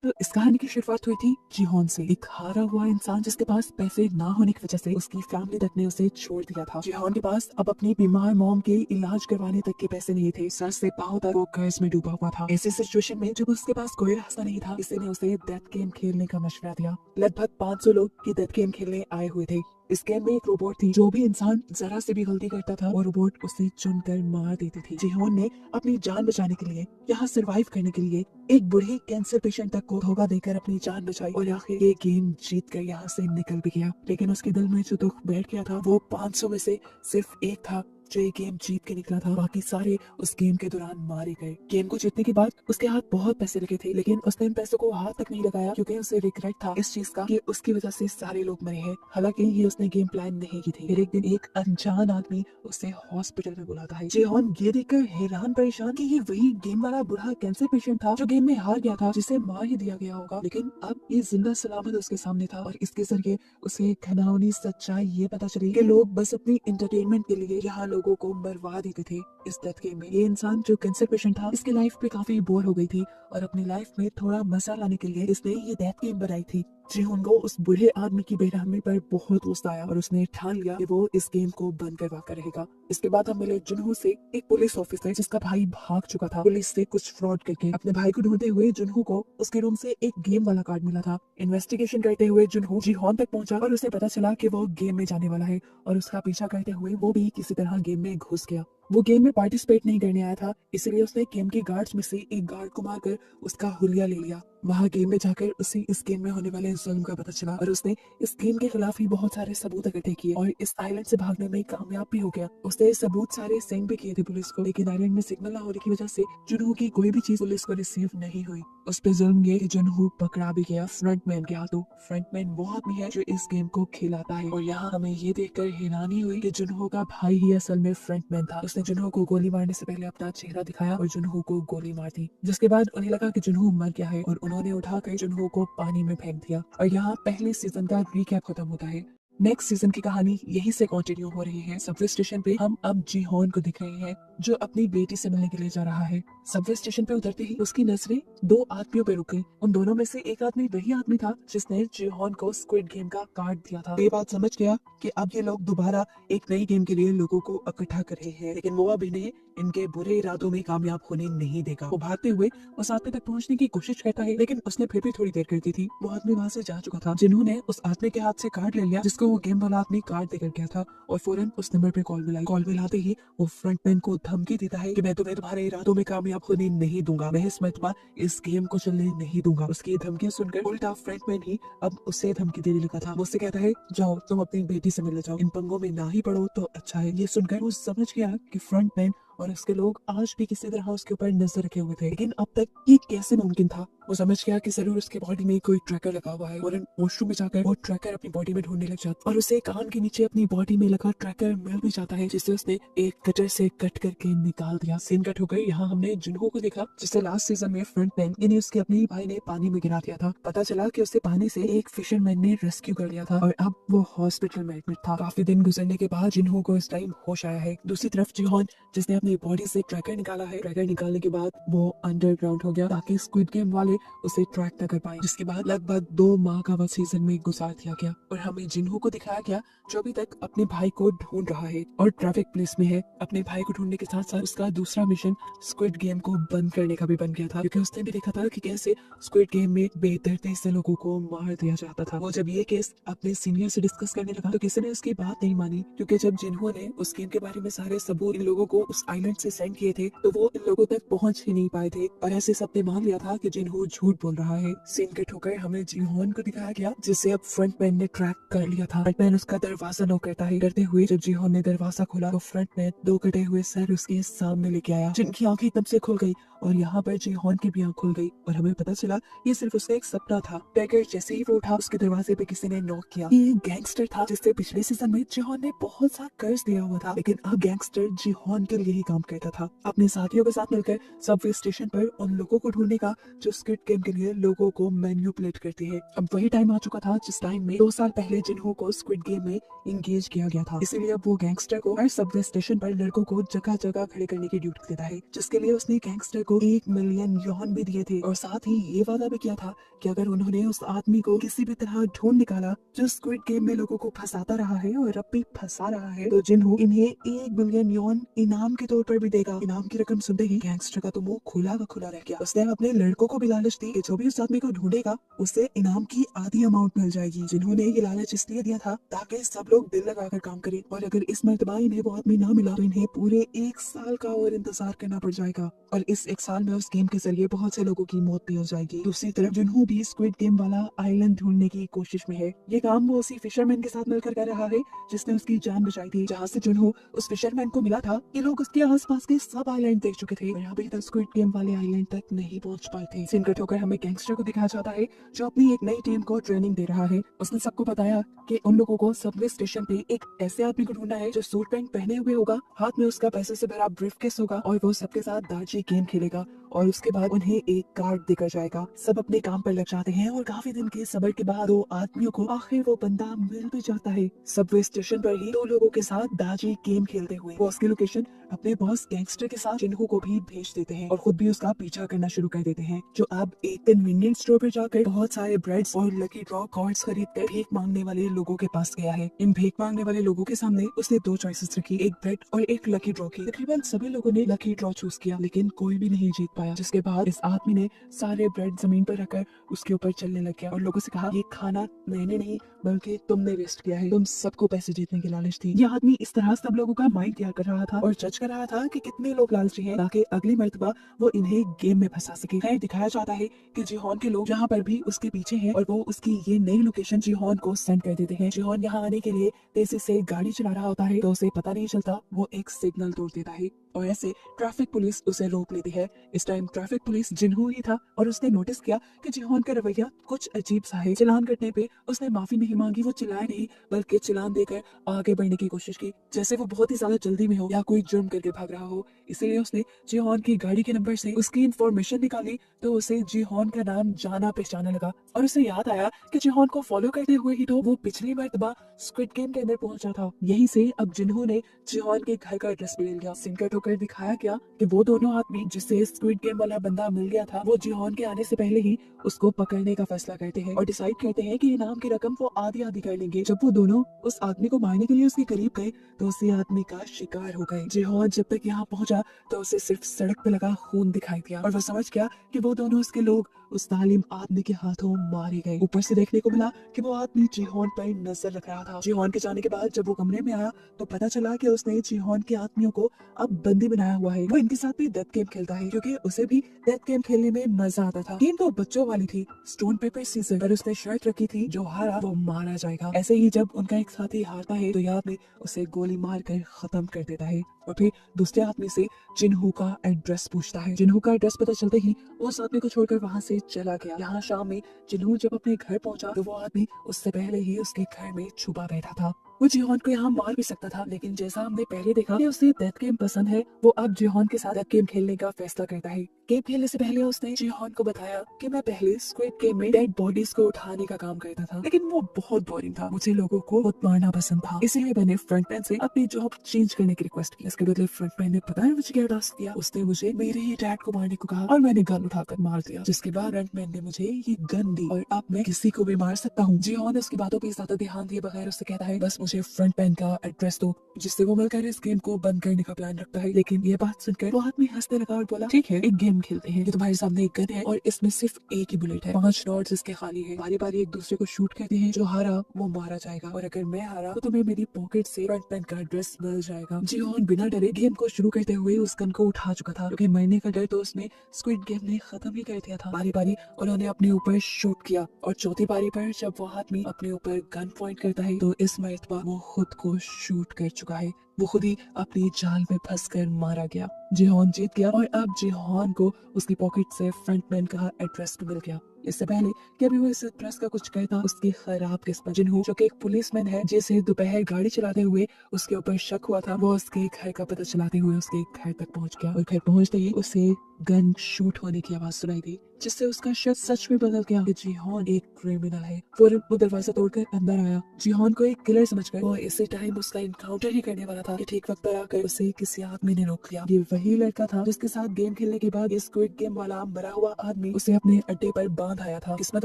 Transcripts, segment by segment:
तो इस कहानी की शुरुआत हुई थी जीहोन से, एक हारा हुआ इंसान जिसके पास पैसे ना होने की वजह से उसकी फैमिली तक ने उसे छोड़ दिया था। जीहोन के पास अब अपनी बीमार मॉम के इलाज करवाने तक के पैसे नहीं थे। सर से पांव तक वो कर्ज में डूबा हुआ था। ऐसी सिचुएशन में जब उसके पास कोई रास्ता नहीं था, किसी ने उसे डेथ गेम खेलने का मशवरा दिया। लगभग 500 लोग की डेथ गेम खेलने आए हुए थे। इस गेम में एक रोबोट थी, जो भी इंसान जरा से भी गलती करता था वो रोबोट उसे चुनकर मार देती थी। जीहोन ने अपनी जान बचाने के लिए, यहाँ सरवाइव करने के लिए एक बूढ़े कैंसर पेशेंट तक को धोखा देकर अपनी जान बचाई और आखिर ये गेम जीत कर यहाँ से निकल भी गया। लेकिन उसके दिल में जो दुख बैठ गया था वो 500 में से सिर्फ एक था जो ये गेम जीत के निकला था। बाकी सारे उस गेम के दौरान मारे गए। गेम को जीतने के बाद उसके हाथ बहुत पैसे लगे थे, लेकिन उसने इन पैसों को हाथ तक नहीं लगाया क्योंकि उसे रिग्रेट था इस चीज का कि उसकी वजह से सारे लोग मरे हैं। हालांकि ये उसने गेम प्लान नहीं की थी। फिर एक दिन एक अनजान आदमी उसे हॉस्पिटल में बुलाता है। जेहॉन ये देखकर हैरान परेशान कि ये वही गेम वाला बूढ़ा कैंसर पेशेंट था जो गेम में हार गया था, जिसे मार ही दिया गया होगा। लेकिन अब ये जिंदा सलामत उसके सामने था और इसके जरिए उसे घिनौनी सच्चाई ये पता चली कि लोग बस अपनी एंटरटेनमेंट के लिए यहाँ लोगों को मरवा देते थे इस डेथ गेम में। ये इंसान जो कैंसर पेशेंट था, इसकी लाइफ पे काफी बोर हो गई थी और अपनी लाइफ में थोड़ा मजा लाने के लिए इसने ये डेथ गेम बनाई थी। जीहोन को उस बूढ़े आदमी की बेरहमी पर बहुत गुस्सा आया और उसने ठान लिया कि वो इस गेम को बंद करवा कर रहेगा। इसके बाद हम मिले जुनहो से, एक पुलिस ऑफिसर जिसका भाई भाग चुका था पुलिस से कुछ फ्रॉड करके। अपने भाई को ढूंढते हुए जुनहो को उसके रूम से एक गेम वाला कार्ड मिला था। इन्वेस्टिगेशन करते हुए जुनहो जीहोन तक पहुंचा और उसे पता चला कि वो गेम में जाने वाला है और उसका पीछा करते हुए वो भी किसी तरह गेम में घुस गया। वो गेम में पार्टिसिपेट नहीं करने आया था, इसलिए उसने गेम के गार्ड्स में से एक गार्ड को मारकर उसका हुलिया ले लिया। वहाँ गेम में जाकर उसे इस गेम में होने वाले जुल्म का पता चला और उसने इस गेम के खिलाफ ही बहुत सारे सबूत इकट्ठे किए और इस आइलैंड से भागने में कामयाब भी हो गया। उसने सबूत सारे सेंड भी किए थे पुलिस को, लेकिन आइलैंड में सिग्नल न होने की वजह से जुनहो की कोई भी चीज पुलिस को रिसीव नहीं हुई। उस पे जुल्म ये कि जुनहो पकड़ा भी गया फ्रंटमैन के हाथों। फ्रंटमैन वो आदमी है जो इस गेम को खिलाता है और यहाँ हमें ये देखकर हैरानी हुई कि जुनहो का भाई ही असल में फ्रंटमैन था। उसने जुनहो को गोली मारने से पहले अपना चेहरा दिखाया और जुनहो को गोली मार दी, जिसके बाद उन्हें लगा कि जुनहो मर गया है और उन्होंने उठाकर जुनहो को पानी में फेंक दिया। और यहाँ पहले सीजन का रिकैप खत्म होता है। नेक्स्ट सीजन की कहानी यहीं से कंटिन्यू हो रही है। सबवे स्टेशन पे हम अब जीहोन को दिख रहे हैं जो अपनी बेटी से मिलने के लिए जा रहा है। सबवे स्टेशन पे उतरते ही उसकी नजरें दो आदमियों पे रुक गई। उन दोनों में से एक आदमी वही आदमी था जिसने जीहोन को स्क्विड गेम का कार्ड दिया था। ये बात समझ गया कि अब ये लोग दोबारा एक नई गेम के लिए लोगों को इकट्ठा कर रहे हैं, लेकिन वो अब इन्हें इनके बुरे इरादों में कामयाब होने नहीं देगा। वो भागते हुए उस आदमी तक पहुंचने की कोशिश करता है, लेकिन उसने फिर भी थोड़ी देर कर दी थी। वो आदमी वहां से जा चुका था। जिन्होंने उस आदमी के हाथ से कार्ड ले लिया जिसको वो गेम वाला आदमी कार्ड देकर गया था और फौरन उस नंबर पे कॉल मिलाई। कॉल मिलाते ही वो फ्रंटमैन को धमकी देता है कि मैं तुम्हें तुम्हारे इरादों में कामयाब होने नहीं दूंगा, मैं इस मरतबा इस गेम को चलने नहीं दूंगा। उसकी धमकी सुनकर उल्टा फ्रंटमैन ही अब उसे धमकी देने लगा था। वो उससे कहता है जाओ तुम अपनी बेटी से मिलने जाओ, इन पंगों में ना ही पड़ो तो अच्छा है। ये सुनकर वो समझ गया कि फ्रंटमैन और उसके लोग आज भी किसी तरह उसके ऊपर नजर रखे हुए थे, लेकिन अब तक ये कैसे मुमकिन था। वो समझ गया कि जरूर उसके बॉडी में कोई ट्रैकर लगा हुआ है और वॉशरूम में जाकर वो ट्रैकर अपनी बॉडी में ढूंढने लग जाता और उसे कान के नीचे अपनी बॉडी में लगा ट्रैकर मिल भी जाता है, जिसे उसने एक कटर से कट करके निकाल दिया। सीन कट हो गई। यहाँ हमने जुनहो को देखा जिसे लास्ट सीजन में फ्रंटमैन यानी उसके अपने भाई ने पानी में गिरा दिया था। पता चला कि उसे पानी से एक फिशरमैन ने रेस्क्यू कर लिया था और अब वो हॉस्पिटल में एडमिट था। काफी दिन गुजरने के बाद जुनहो को इस टाइम होश आया है। दूसरी तरफ जीहोन जिसने अपनी बॉडी से ट्रैकर निकाला है, ट्रैकर निकालने के बाद वो अंडरग्राउंड हो गया ताकि स्क्विड गेम वाले उसे ट्रैक न कर पाए, जिसके बाद लगभग 2 माह का वक्त सीजन में गुजार दिया गया और हमें जिन्हो को दिखाया गया जो अभी तक अपने भाई को ढूंढ रहा है और ट्रैफिक पुलिस में है। अपने भाई को ढूंढने के साथ साथ उसका दूसरा मिशन स्क्विड गेम को बंद करने का भी बन गया था, क्योंकि उसने भी देखा था कि कैसे स्क्विड गेम में बेदर्दी से लोगों को मार दिया जाता था। वो जब ये केस अपने सीनियर से डिस्कस करने लगा तो किसी ने उसकी बात नहीं मानी, क्योंकि जब जिन्हो ने उस गेम के बारे में सारे सबूत इन लोगों को उस आइलैंड से सेंड किए थे तो वो इन लोगों तक पहुंच ही नहीं पाए थे और ऐसे सबने मान लिया था कि जिन्हो झूठ बोल रहा है। सीन कट होकर हमें जीहोन को दिखाया गया जिसे अब फ्रंटमैन ने ट्रैक कर लिया था। फ्रंटमैन उसका दरवाजा नॉक करता है। करते हुए जब जीहोन ने दरवाजा खोला तो फ्रंटमैन 2 कटे हुए सर उसके सामने लेके आया, जिनकी आंखें तब से खुल गई और यहाँ पर जीहोन की भी आंख खुल गई और हमें पता चला ये सिर्फ उसका एक सपना था। टैगर जैसे ही वो उठा उसके दरवाजे पे किसी ने नॉक किया। ये गैंगस्टर था जिससे पिछले सीजन में जीहोन ने बहुत सा कर्ज दिया हुआ था, लेकिन अब गैंगस्टर जीहोन के लिए ही काम करता था। अपने साथियों के साथ मिलकर सबवे स्टेशन पर उन लोगों को ढूंढने का जो स्क्विड गेम के लिए लोगों को मैन्युपुलेट करते हैं। अब वही टाइम आ चुका था जिस टाइम में 2 साल पहले जिन्हों को स्क्विड गेम में इंगेज किया गया था। इसीलिए अब वो गैंगस्टर को हर सबवे स्टेशन पर लड़कों को जगह जगह खड़े करने की ड्यूटी देता है, जिसके लिए उसने गैंगस्टर को 1 मिलियन यौन भी दिए थे और साथ ही ये वादा भी किया था कि अगर उन्होंने उस आदमी को किसी भी तरह ढूंढ निकाला जो स्क्विड गेम में लोगों को फंसाता रहा है और अब भी फंसा रहा है, तो जिन्हों इन्हें 1 बिलियन यौन इनाम के तौर पर भी देगा। इनाम की रकम सुनते ही गैंगस्टर का तो मुंह खुला का खुला रह गया। उसने अपने लड़कों को भी लालच दी कि जो भी उस आदमी को ढूंढेगा उसे इनाम की आधी अमाउंट मिल जाएगी। जिन्होंने ये लालच इसलिए दिया था ताकि सब लोग दिल लगाकर काम करें और अगर इस मर्तबा इन्हें वो आदमी ना मिला तो इन्हें पूरे 1 साल का और इंतजार करना पड़ जाएगा और इस 1 साल में उस गेम के जरिए बहुत से लोगों की मौत भी हो जाएगी। दूसरी तरफ जिन्हों भी स्क्विड गेम वाला आइलैंड ढूंढने की कोशिश में है। ये काम वो उसी फिशरमैन के साथ मिलकर कर रहा है जिसने उसकी जान बचाई थी। जहाँ से जिन्हों उस फिशरमैन को मिला था, ये लोग उसके आसपास के सब आइलैंड देख चुके थे और अभी तक स्क्विड गेम वाले आइलैंड तक नहीं पहुंच पाए थे। सीन कट होकर हमें गैंगस्टर को दिखाया जाता है जो अपनी एक नई टीम को ट्रेनिंग दे रहा है। उसने सबको बताया कि उन लोगों को सबवे स्टेशन पे एक ऐसे आदमी को ढूंढना है जो सूट पैंट पहने हुए होगा, हाथ में उसका पैसे से भरा ब्रीफकेस होगा और वो सबके साथ दार्जी गेम खेलेगा और उसके बाद उन्हें एक कार्ड देकर जाएगा। सब अपने काम पर लग जाते हैं और काफी दिन के सब्र के बाद 2 आदमियों को आखिर वो बंदा मिल भी जाता है। सबवे स्टेशन पर ही 2 लोगों के साथ दार्जी गेम खेलते हुए वो उसकी लोकेशन अपने बॉस गैंगस्टर के साथ जिन्हों को भी भेज देते हैं और खुद भी उसका पीछा करना शुरू कर देते हैं, जो अब एक कन्वीनियंस स्टोर पर जाकर बहुत सारे ब्रेड्स और लकी ड्रॉ कार्ड्स खरीद कर भीख मांगने वाले लोगों के पास गया है। इन भीख मांगने वाले लोगों के सामने उसने 2 चॉइसेस रखी, एक ब्रेड और एक लकी ड्रॉ की। तकरीबन सभी लोगों ने लकी ड्रॉ चूज किया लेकिन कोई भी नहीं जीत पाया, जिसके बाद इस आदमी ने सारे ब्रेड जमीन पर रखकर उसके ऊपर चलने लग गया और लोगों से कहा, ये खाना मैंने नहीं बल्कि तुमने वेस्ट किया है, तुम सबको पैसे जीतने की लालच थी। यह आदमी इस तरह सब लोगों का माइंड तैयार कर रहा था और जज कर रहा था कि कितने लोग लालची हैं ताकि अगली मर्तबा वो इन्हें गेम में फंसा सके। खैर दिखाया जाता है कि जिहोन के लोग जहाँ पर भी उसके पीछे हैं और वो उसकी ये नई लोकेशन जिहोन को सेंड कर देते हैं। जिहोन यहाँ आने के लिए तेजी से गाड़ी चला रहा होता है तो उसे पता नहीं चलता, वो एक सिग्नल तोड़ देता है और ऐसे ट्रैफिक पुलिस उसे रोक लेती है। इस टाइम ट्रैफिक पुलिस जिन्हों ही था और उसने नोटिस किया कि जिहोन का रवैया कुछ अजीब सा है। चालान कटने पे उसने माफी नहीं मांगी, वो चिल्लाया नहीं बल्कि चालान देकर आगे बढ़ने की कोशिश की जैसे वो बहुत ही ज्यादा जल्दी में हो या कोई जुर्म करके भाग रहा हो। इसीलिए उसने जिहोन की गाड़ी के नंबर से उसकी इंफॉर्मेशन निकाली तो उसे जिहोन का नाम जाना पहचाना लगा और उसे याद आया कि जिहोन को फॉलो करते हुए ही तो वो पिछली मर्तबा स्क्विड गेम के अंदर पहुंचा था। यहीं से अब जिन्हों ने जिहोन के घर का एड्रेस भी ले लिया। सिंकट होकर दिखाया गया कि वो दोनों आदमी जिससे स्क्विड गेम वाला बंदा मिल गया था वो जिहोन के आने से पहले ही उसको पकड़ने का फैसला करते हैं और डिसाइड करते हैं कि इनाम की रकम वो आधी आधी कर लेंगे। जब वो दोनों उस आदमी को मारने के लिए उसके करीब गए तो उसी आदमी का शिकार हो गए। जिहोन जब तक यहाँ पहुंचा तो उसे सिर्फ सड़क पे लगा खून दिखाई दिया और वो समझ गया कि वो दोनों उसके लोग उस तालिम आदमी के हाथों मारे गए। ऊपर से देखने को मिला कि वो आदमी जिहोन पर नजर रख रहा था। जिहोन के जाने के बाद जब वो कमरे में आया तो पता चला कि उसने जिहोन के आदमियों को अब बंदी बनाया हुआ है। वो इनके साथ भी डेथ गेम खेलता है क्योंकि उसे भी डेथ गेम खेलने में मजा आता था। गेम तो बच्चों वाली थी, स्टोन पेपर सीजर, पर उसने शर्त रखी थी जो हारा वो मारा जाएगा। ऐसे ही जब उनका एक साथी हारता है तो यह आदमी उसे गोली मार कर खत्म कर देता है और फिर दूसरे आदमी से जिन्हों का एड्रेस पूछता है। जिन्हों का एड्रेस पता चलते ही वो उस आदमी को छोड़कर वहाँ से चला गया। यहाँ शाम में जिन्हों जब अपने घर पहुंचा तो वो आदमी उससे पहले ही उसके घर में छुपा बैठा था। वो जिहोन को यहाँ मार भी सकता था लेकिन जैसा हमने पहले देखा कि उसे डेथ गेम पसंद है, वो अब जिहोन के साथ डेथ गेम खेलने का फैसला करता है। गेम खेलने से पहले उसने जिहोन को बताया कि मैं पहले स्क्विड गेम में डेड बॉडीज को उठाने का काम करता था लेकिन वो बहुत बोरिंग था, मुझे लोगों को बहुत मारना पसंद था, इसीलिए मैंने फ्रंटमैन से अपनी जॉब चेंज करने की रिक्वेस्ट की। इसके बदले फ्रंटमैन ने पता है मुझे क्या टास्क दिया, उसने मुझे मेरे ही डैड को मारने को कहा और मैंने गन उठाकर मार दिया, जिसके बाद फ्रंटमैन ने मुझे ये गन दी और अब मैं किसी को भी मार सकता हूँ। जिहोन उसकी बातों पर ज्यादा ध्यान दिए बगैर उससे कहता है बस मुझे फ्रंटमैन का एड्रेस दो, जिससे वो मिलकर इस गेम को बंद करने का प्लान रखता है। लेकिन ये बात सुनकर वो आदमी हंसने लगा और बोला ठीक है एक गेम खेलते हैं, ये तुम्हारे सामने एक गन है और इसमें सिर्फ एक ही बुलेट है, 5 नॉट्स इसके खाली है, बारी बारी एक दूसरे को शूट करते हैं, जो हारा वो मारा जाएगा और अगर मैं हारा तो तुम्हें मेरी पॉकेट से फ्रंटमैन का एड्रेस मिल जाएगा। जिहोन बिना डरे गेम को शुरू करते हुए उस गन को उठा चुका था क्योंकि मरने का डर तो उसने स्क्विड गेम ने खत्म ही कर दिया था। बारी बारी उन्होंने अपने ऊपर शूट किया और चौथी बारी पर जब वो आदमी अपने ऊपर गन पॉइंट करता है तो इस मर्तबा वो खुद को शूट कर चुका है, वो खुद ही अपनी जाल में फंसकर मारा गया। जिहोन जीत गया और अब जिहोन को उसकी पॉकेट से फ्रंटमैन का एड्रेस भी मिल गया। इससे पहले कि अभी वो इस एड्रेस का कुछ कहता उसकी खराब किस्मत जिन्हों जो कि एक पुलिसमैन है जिसे दोपहर गाड़ी चलाते हुए उसके ऊपर शक हुआ था, वो उसके घर का पता चलाते हुए उसके घर तक पहुंच गया और घर पहुंचते ही उसे गन शूट होने की आवाज सुनाई दी। जिससे उसका शक सच में बदल गया कि जीहोन एक क्रिमिनल है। फौरन वो दरवाजा तोड़कर अंदर आया। जीहोन को एक किलर समझकर वो इसी टाइम उसका इनकाउंटर ही करने वाला था कि ठीक वक्त पर आकर उसे किसी आदमी ने रोक लिया। ये वही लड़का था जिसके साथ गेम खेलने के बाद ये स्क्विड गेम वाला मरा हुआ आदमी उसे अपने अड्डे पर बांध आया था। किस्मत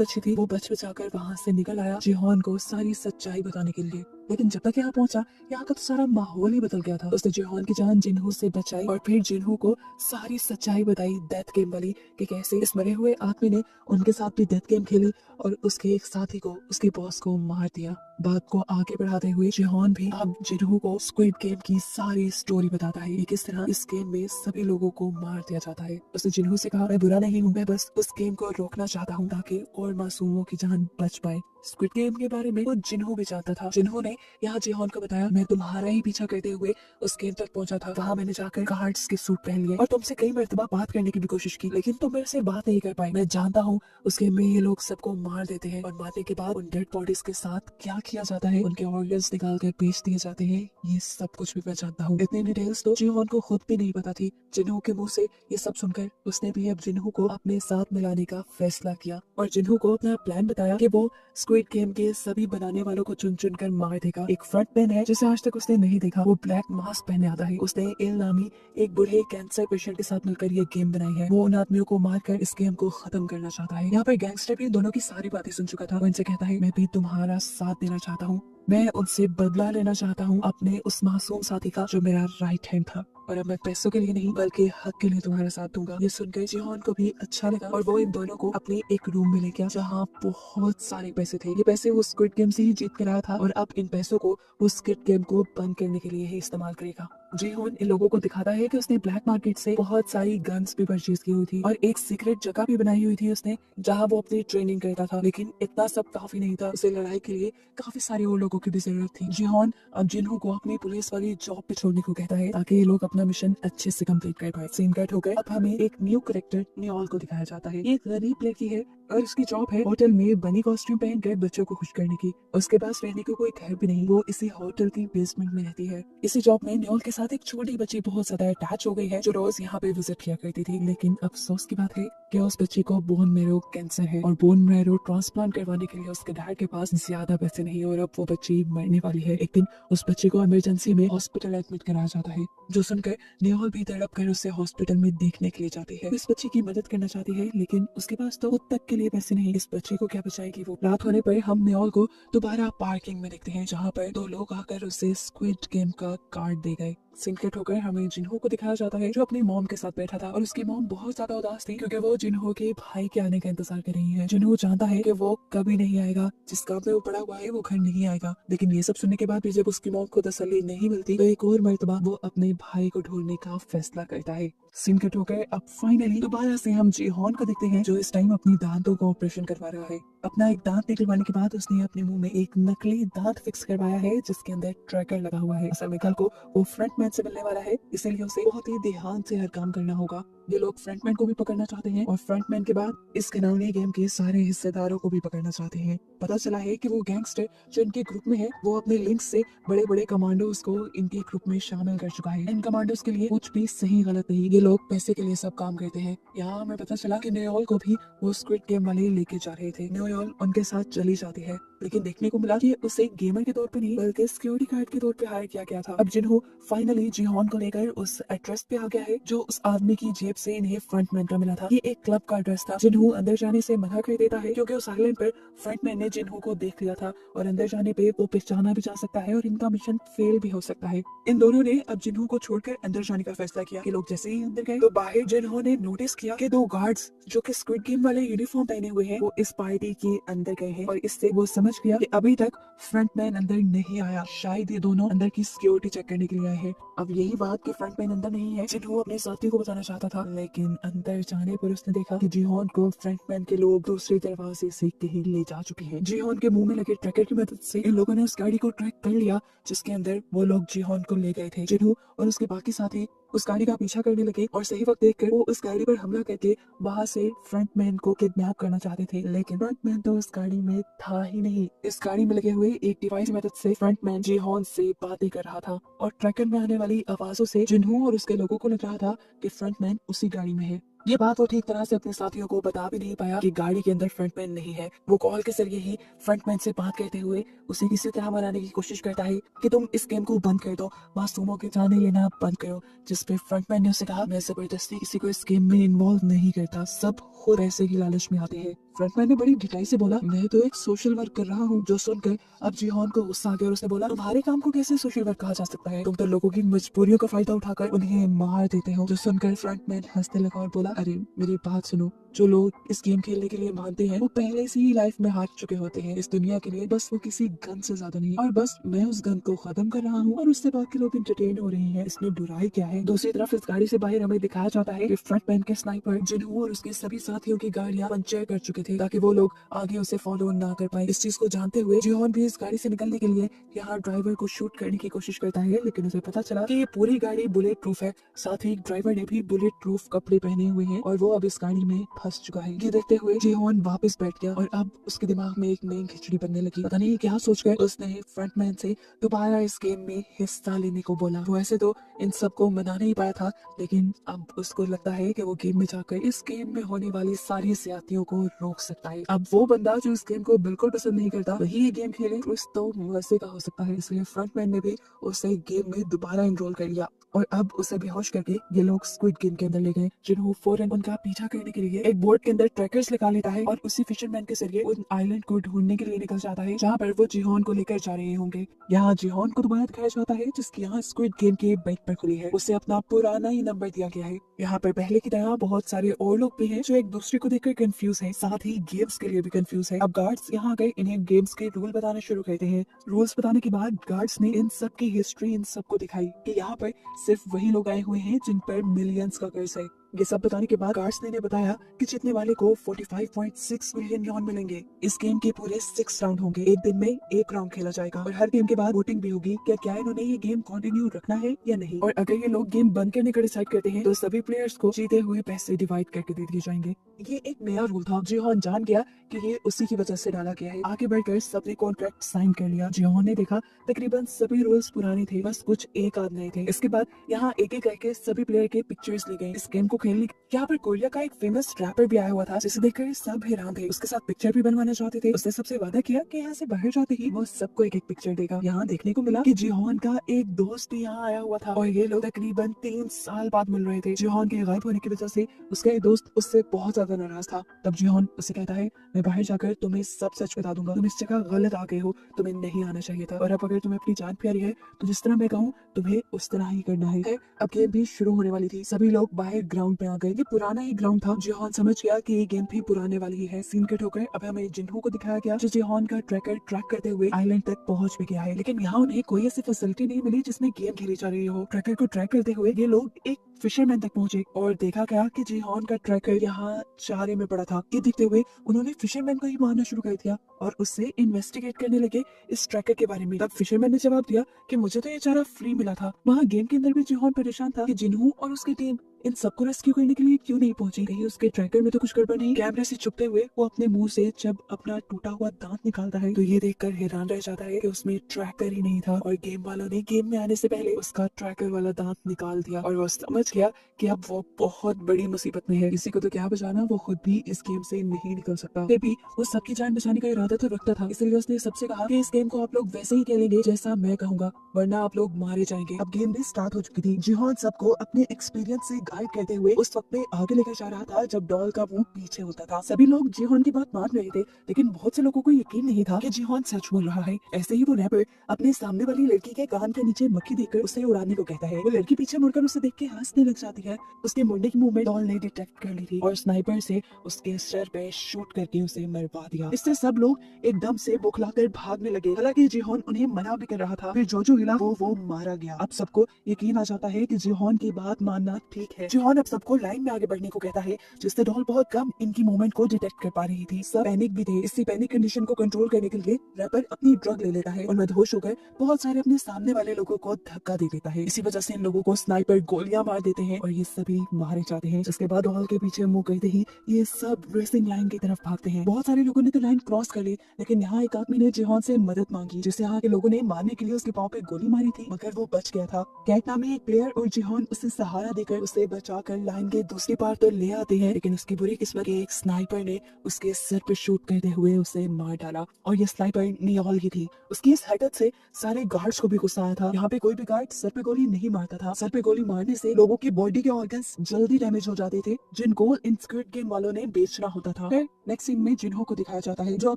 अच्छी थी, वो बच बचाकर वहाँ से निकल आया जीहोन को सारी सच्चाई बताने के लिए। लेकिन जब तक यहाँ पहुंचा, यहाँ का तो सारा माहौल ही बदल गया था। उसने जीहोन की जान जिन्हू से बचाई और फिर जिन्हू को सारी सच्चाई बताई डेथ गेम वाली, कि कैसे इस मरे हुए आदमी ने उनके साथ भी डेथ गेम खेली और उसके एक साथी को, उसके बॉस को मार दिया। बात को आगे बढ़ाते हुए जीहोन भी अब जिन्हू को स्क्विड गेम की सारी स्टोरी बताता है कि किस तरह इस गेम में सभी लोगों को मार दिया जाता है। उसने जिन्हू से कहा, मैं बुरा नहीं हूँ, मैं बस उस गेम को रोकना चाहता हूँ ताकि और मासूमों की जान बच पाए। स्क्विड गेम के बारे में वो जिन्हू भी जानता था। जिन्हू ने यहाँ जीहोन को बताया, मैं तुम्हारा ही पीछा करते हुए उस गेम तक पहुंचा था। वहाँ मैंने जाकर गार्ड्स के सूट पहन लिए और तुमसे कई मर्तबा बात करने की भी कोशिश की, लेकिन तुम मेरे से बात नहीं कर पाई। मैं जानता हूँ उस गेम में ये लोग सबको मार देते हैं और मारने के बाद उन डेड बॉडीज के साथ क्या किया जाता है, उनके ऑर्गन्स निकाल कर बेच दिए जाते हैं। ये सब कुछ भी मैं जानता हूँ। इतनी डिटेल्स तो जीहोन को खुद भी नहीं पता थी। जिन्हू के मुंह से ये सब सुनकर उसने भी अब जिन्हू को अपने साथ मिलाने का फैसला किया और जिन्हू को अपना प्लान बताया कि वो स्क्विड गेम के सभी बनाने वालों को चुन चुन कर मार देगा। एक फ्रंटमैन है जिसे आज तक उसने नहीं देखा, वो ब्लैक मास्क पहने आता है। उसने एल नामी एक बूढ़े कैंसर पेशेंट के साथ मिलकर ये गेम बनाई है। वो उन आदमियों को मारकर इस गेम को खत्म करना चाहता है। यहाँ पर गैंगस्टर भी दोनों की सारी बातें सुन चुका था। वो इनसे कहता है, मैं भी तुम्हारा साथ देना चाहता हूँ, मैं उनसे बदला लेना चाहता हूँ अपने उस मासूम साथी का जो मेरा राइट हैंड था, और अब मैं पैसों के लिए नहीं बल्कि हक के लिए तुम्हारा साथ दूंगा। ये सुनकर जीहोन को भी अच्छा लगा और वो इन दोनों को अपने एक रूम में ले गया जहाँ बहुत सारे पैसे थे। ये पैसे वो स्क्विड गेम से ही जीत कर आया था और अब इन पैसों को वो स्क्विड गेम को बंद करने के लिए ही इस्तेमाल करेगा। जीहोन इन लोगों को दिखाता है कि उसने ब्लैक मार्केट से बहुत सारी गन्स भी परचेज की हुई थी और एक सीक्रेट जगह भी बनाई हुई थी उसने जहाँ वो अपनी ट्रेनिंग करता था। लेकिन इतना सब काफी नहीं था, उसे लड़ाई के लिए काफी सारे और लोगों की भी जरूरत थी। जीहोन अब जिन्हू को अपनी पुलिस वाली जॉब पे छोड़ने को कहता है ताकि ये लोग अपना मिशन अच्छे से कंप्लीट कर पाए। सीन कट हो गए, अब हमें एक न्यू कैरेक्टर न्योल को दिखाया जाता है। ये एक गरीब लड़की है और उसकी जॉब है होटल में बनी कॉस्ट्यूम पहन कर बच्चों को खुश करने की। उसके पास रहने को कोई घर भी नहीं, वो इसी होटल की बेसमेंट में रहती है। इसी जॉब में न्योल के साथ एक छोटी बच्ची बहुत ज्यादा अटैच हो गई है जो रोज यहाँ पे विजिट किया करती थी। लेकिन अफसोस की बात है कि उस बच्ची को बोन मैरो कैंसर है और बोन मैरो ट्रांसप्लांट करवाने के लिए उसके डैड के पास ज्यादा पैसे नहीं और अब वो बच्ची मरने वाली है। एक दिन उस बच्ची को इमरजेंसी में हॉस्पिटल एडमिट कराया जाता है, जो सुनकर न्योल भी तड़प कर उसे हॉस्पिटल में देखने के लिए जाती है। इस बच्ची की मदद करना चाहती है लेकिन उसके पास तो खुद तक के लिए पैसे नहीं। इस बच्ची को क्या बचाएगी वो। रात होने पर हम न्योल को दोबारा पार्किंग में देखते हैं जहाँ पर दो लोग आकर उसे स्क्विड गेम का कार्ड दे गए। सिंकेट होकर हमें जिन्हो को दिखाया जाता है जो अपनी मॉम के साथ बैठा था और उसकी मॉम बहुत ज्यादा उदास थी क्योंकि वो जिन्हो के भाई के आने का इंतजार कर रही है। जिन्हो जानता है कि वो कभी नहीं आएगा, जिस काम में वो पड़ा हुआ है वो घर नहीं आएगा। लेकिन ये सब सुनने के बाद भी जब उसकी मॉम को तसल्ली नहीं मिलती तो एक और मर्तबा वो अपने भाई को ढूंढने का फैसला करता है। सिंकेट होकर अब फाइनली दोबारा से हम जीहोन को देखते हैं जो इस टाइम अपनी दांतों का ऑपरेशन करवा रहा है। अपना एक दांत निकलवाने के बाद उसने अपने मुंह में एक नकली दांत फिक्स करवाया है जिसके अंदर ट्रैकर लगा हुआ है। असल में कल को वो फ्रंटमैन से मिलने वाला है, इसीलिए उसे बहुत ही ध्यान से हर काम करना होगा। ये लोग फ्रंटमैन को भी पकड़ना चाहते हैं और फ्रंटमैन के बाद इस घिनौने गेम के सारे हिस्सेदारों को भी पकड़ना चाहते हैं। पता चला है कि वो गैंगस्टर जो इनके ग्रुप में है वो अपने लिंक से बड़े बड़े कमांडोज को इनके ग्रुप में शामिल कर चुका है। इन कमांडोज के लिए कुछ भी सही गलत नहीं, ये लोग पैसे के लिए सब काम करते हैं। यहाँ हमें पता चला कि न्योल को भी वो स्क्विड गेम वाले लेके जा रहे थे। न्योल उनके साथ चली जाती है लेकिन देखने को मिला कि उसे गेमर के तौर पे नहीं बल्कि सिक्योरिटी गार्ड के तौर पे हायर किया गया था। अब जिन्हो फाइनली जीहोन को लेकर उस एड्रेस पे आ गया है जो उस आदमी की जेब से इन्हें फ्रंटमैन का मिला था। ये एक क्लब का एड्रेस था। जिन्हो अंदर जाने से मना कर देता है क्योंकि उस आइलैंड पर फ्रंटमैन ने जिन्हो को देख लिया था और अंदर जाने पे वो पहचाना भी जा सकता है और इनका मिशन फेल भी हो सकता है। इन दोनों ने अब जिन्हो को छोड़कर अंदर जाने का फैसला किया कि लोग जैसे ही अंदर गए तो बाहर जिन्हो ने नोटिस किया कि दो गार्ड्स जो कि स्क्विड गेम वाले यूनिफॉर्म पहने हुए हैं वो इस पार्टी के अंदर गए हैं और इससे वो समझ गया कि अभी तक फ्रंटमैन अंदर नहीं आया, शायद ये दोनों अंदर की सिक्योरिटी चेक करने के लिए आए हैं। अब यही बात कि फ्रंटमैन अंदर नहीं है जिन्हो अपने साथी को बताना चाहता था, लेकिन अंदर जाने पर उसने देखा कि जीहोन को फ्रंटमैन के लोग दूसरे दरवाजे से कहीं ले जा चुके हैं। जीहोन के मुंह में लगे ट्रैकर की मदद से इन लोगों ने उस गाड़ी को ट्रैक कर लिया जिसके अंदर वो लोग जीहोन को ले गए थे। जिन्हो और उसके बाकी साथी उस गाड़ी का पीछा करने लगे और सही वक्त देखकर वो उस गाड़ी पर हमला करके वहां से फ्रंटमैन को किडनैप करना चाहते थे, लेकिन फ्रंटमैन तो उस गाड़ी में था ही नहीं। इस गाड़ी में लगे हुए एक डिवाइस की मदद से फ्रंटमैन जीहोन से बातें कर रहा था और ट्रैकर में आने वाली आवाजों से जिन्हो और उसके लोगों को लग रहा था कि फ्रंटमैन उसी गाड़ी में है। ये बात वो ठीक तरह से अपने साथियों को बता भी नहीं पाया कि गाड़ी के अंदर फ्रंटमैन नहीं है। वो कॉल के जरिए ही फ्रंटमैन से बात करते हुए उसे किसी तरह मनाने की कोशिश करता है कि तुम इस गेम को बंद कर दो, मासूमों के जाने लेना बंद करो। जिसपे फ्रंटमैन ने उसे कहा, मैं जबरदस्ती किसी को इस गेम में इन्वॉल्व नहीं करता, सब खुद पैसे की लालच में आते हैं। फ्रंटमैन ने बड़ी ढिठाई से बोला, मैं तो एक सोशल वर्क कर रहा हूँ। जो सुनकर अब जीहॉन को गुस्सा आ गया और उसने बोला, तुम्हारे काम को कैसे सोशल वर्क कहा जा सकता है? तुम तो लोगों की मजबूरियों का फायदा उठाकर उन्हें मार देते हो। जो सुनकर फ्रंटमैन हंसने लगा और बोला, अरे मेरी बात सुनो, जो लोग इस गेम खेलने के लिए मानते हैं वो पहले से ही लाइफ में हार चुके होते हैं इस दुनिया के लिए, बस वो किसी गन से ज्यादा नहीं। और बस मैं उस गन को खत्म कर रहा हूँ और उससे बाकी लोग एंटरटेन हो रहे हैं, इसमें बुराई क्या है? दूसरी तरफ इस गाड़ी से बाहर हमें दिखाया जाता है कि फ्रंटमैन के स्नाइपर जिन्हों और उसके सभी साथियों की गाड़ियां पंचर कर चुके थे ताकि वो लोग आगे उसे फॉलो ना कर पाए। इस चीज को जानते हुए जिहोन भी इस गाड़ी से निकलने के लिए यहाँ ड्राइवर को शूट करने की कोशिश करता है, लेकिन उसे पता चला कि ये पूरी गाड़ी बुलेट प्रूफ है। साथ ही ड्राइवर ने भी बुलेट प्रूफ कपड़े पहने हुए हैं और वो अब इस गाड़ी में फंस चुका है। ये देखते हुए जिहोन वापस बैठ गया और अब उसके दिमाग में एक नई खिचड़ी बनने लगी। पता नहीं क्या सोचकर उसने फ्रंटमैन से दोबारा इस गेम में हिस्सा लेने को बोला। वो ऐसे तो इन सबको मना नहीं पाया था, लेकिन अब उसको लगता है कि वो गेम में जाकर इस गेम में होने वाली सारी ज्यादतियों को रोक सकता है। अब वो बंदा जो इस गेम को बिल्कुल पसंद नहीं करता वही ये गेम खेले तो मजे का हो सकता है। इसलिए फ्रंटमैन ने भी उसे गेम में दोबारा एनरोल कर लिया और अब उसे बेहोश करके ये लोग स्क्विड गेम के अंदर ले गए। जिन्हों फौरन उनका पीछा करने के लिए एक बोर्ड के अंदर ट्रैकर्स लगा लेता है और उसी फिशरमैन के जरिए उन आइलैंड को ढूंढने के लिए निकल जाता है जहाँ पर वो जिहोन को लेकर जा रहे होंगे। यहाँ जिहोन को दोबारा दिखाया जाता है जिसकी यहाँ स्क्विड गेम की बाइक पर खुली है। उसे अपना पुराना ही नंबर दिया गया है। यहाँ पर पहले की तरह बहुत सारे और लोग भी हैं जो एक दूसरे को देखकर कंफ्यूज हैं, साथ ही गेम्स के लिए भी कंफ्यूज है। अब गार्ड्स यहाँ आकर इन्हें गेम्स के रूल बताना शुरू करते हैं। रूल्स बताने के बाद गार्ड्स ने इन सब की हिस्ट्री इन सबको दिखाई कि यहाँ पर सिर्फ वही लोग आए हुए हैं जिन पर मिलियंस का कर्ज है। ये सब बताने के बाद गार्ड्स ने बताया कि जीतने वाले को 45.6 मिलियन यॉन मिलेंगे। इस गेम के पूरे 6 राउंड होंगे, एक दिन में एक राउंड खेला जाएगा और हर गेम के बाद वोटिंग भी होगी क्या इन्होंने ये गेम कंटिन्यू रखना है या नहीं। और अगर ये लोग गेम बंद करने का डिसाइड करते हैं तो सभी प्लेयर्स को जीते हुए पैसे डिवाइड करके दे दिए जाएंगे। ये एक नया रूल था। जिहोन जान गया कि ये उसी की वजह से डाला गया है। आगे बढ़कर सबने कॉन्ट्रैक्ट साइन कर लिया। जिहोन ने देखा तकरीबन सभी रूल्स पुराने थे, बस कुछ एक आध नए थे। इसके बाद यहाँ एक एक करके सभी प्लेयर के पिक्चर्स ली गई। इस गेम को खेलने यहाँ पर कोरिया का एक फेमस रैपर भी आया हुआ था जिसे देखकर सब हैरान थे। उसके साथ पिक्चर भी बनवाना चाहते थे। उसने सबसे वादा किया कि यहाँ से बाहर जाते ही वो सबको एक एक पिक्चर देगा। यहाँ देखने को मिला कि जिहोन का एक दोस्त भी यहाँ आया हुआ था और ये लोग तकरीबन 3 साल बाद मिल रहे थे। जिहोन के गायब होने की वजह से उसका एक दोस्त उससे बहुत ज्यादा नाराज था। तब जिहोन उसे कहता है, मैं बाहर जाकर तुम्हें सब सच बता दूंगा, तुम इस जगह गलत आ गए हो, तुम्हें नहीं आना चाहिए था और अब अगर तुम्हें अपनी जान प्यारी है तो जिस तरह मैं कहूँ तुम्हें उस तरह ही करना है। अब गेम भी शुरू होने वाली थी। सभी लोग बाहर ग्राउंड पे आ गए। ये पुराना ही ग्राउंड था। जिहोन समझ गया कि ये गेम भी पुराने वाली ही है। सीन कट होकर अब हमें जिन्हों को दिखाया गया जो जिहोन का ट्रैकर ट्रैक करते हुए आइलैंड तक पहुंच भी गया है, लेकिन यहाँ उन्हें कोई ऐसी फैसिलिटी नहीं मिली जिसमें गेम खेली जा रही हो। ट्रैकर को ट्रैक करते हुए ये लोग एक फिशरमैन तक पहुंचे और देखा गया कि जिहोन का ट्रैकर यहाँ चारे में पड़ा था। ये देखते हुए उन्होंने फिशरमैन को ही मारना शुरू कर दिया और उससे इन्वेस्टिगेट करने लगे इस ट्रैकर के बारे में। तब फिशरमैन ने जवाब दिया कि मुझे तो ये चारा फ्री मिला था। वहाँ गेम के अंदर भी जिहोन परेशान था कि जिन्हों और उसकी टीम इन सबको रेस्क्यू करने के लिए क्यों नहीं पहुंची, कहीं उसके ट्रैकर में तो कुछ गड़बड़ नहीं। कैमरे से छुपते हुए वो अपने मुंह से जब अपना टूटा हुआ दांत निकालता है तो ये देखकर हैरान रह जाता है कि उसमें ट्रैकर ही नहीं था और गेम वालों ने गेम में आने से पहले उसका ट्रैकर वाला दांत निकाल दिया और वो समझ गया कि अब वो बहुत बड़ी मुसीबत में है। किसी को तो क्या बचाना, वो खुद भी इस गेम से नहीं निकल सकता। फिर भी वो सबकी जान बचाने का इरादा तो रखता था, इसलिए उसने सबसे कहा कि इस गेम को आप लोग वैसे ही खेलेंगे जैसा मैं कहूंगा, वरना आप लोग मारे जाएंगे। अब गेम भी स्टार्ट हो चुकी थी। जिहोन सबको अपने एक्सपीरियंस से गाइड करते हुए उस वक्त में आगे लेकर जा रहा था जब डॉल का मुंह पीछे होता था। सभी लोग जिहोन की बात मान रहे थे, लेकिन बहुत से लोगों को यकीन नहीं था कि जिहोन सच बोल रहा है। ऐसे ही वो रैपर अपने सामने वाली लड़की के कान के नीचे मक्खी देखकर उसे उड़ाने को कहता है। वो लड़की पीछे मुड़कर उसे देख के हंसने लग जाती है। उसके मुंडे की मूवमेंट डॉल ने डिटेक्ट कर ली थी और स्नाइपर से उसके सर पे शूट करके उसे मरवा दिया। इससे सब लोग एकदम से बौखलाकर भागने लगे। हालांकि जिहोन उन्हें मना भी कर रहा था। फिर जो हिला वो मारा गया। अब सबको यकीन आ जाता है कि जिहोन की बात मानना ठीक है। जिहोन अब सबको लाइन में आगे बढ़ने को कहता है, जिससे डॉल बहुत कम इनकी मूवमेंट को डिटेक्ट कर पा रही थी। सब पैनिक भी थे। इसी पैनिक कंडीशन को कंट्रोल करने के लिए रैपर अपनी ड्रग ले लेता है और मदहोश होकर बहुत सारे अपने सामने वाले लोगों को धक्का दे देता है। इसी वजह से इन लोगों को स्नाइपर गोलियां मार देते हैं और ये सभी मारे जाते हैं। जिसके बाद डॉल के पीछे मुंह करते ही ये सब रेसिंग लाइन की तरफ भागते हैं। बहुत सारे लोगों ने तो लाइन क्रॉस कर ली, लेकिन यहाँ एक आदमी ने जिहोन से मदद मांगी, जिसे यहाँ के लोगों ने मारने के लिए उसके पाँव पे गोली मारी थी, मगर वो बच गया था। कैट नामी एक प्लेयर और जिहोन उसे सहारा देकर उसे बचाकर लाइन के दूसरी पार तो ले आते हैं, लेकिन उसकी बुरी किस्मत के एक स्नाइपर ने उसके सर पे शूट करते हुए उसे मार डाला। और ये स्नाइपर नियोल ही थी। उसकी इस हरकत से सारे गार्ड्स को भी गुस्सा आया था। यहाँ पे कोई भी गार्ड सर पे गोली नहीं मारता था। सर पे गोली मारने से लोगों की बॉडी के ऑर्गन्स जल्दी डैमेज हो जाते थे, जिनको इन स्क्विड गेम वालों ने बेचना होता था। फिर नेक्स्ट सीन में जिन्हो को दिखाया जाता है, जो अब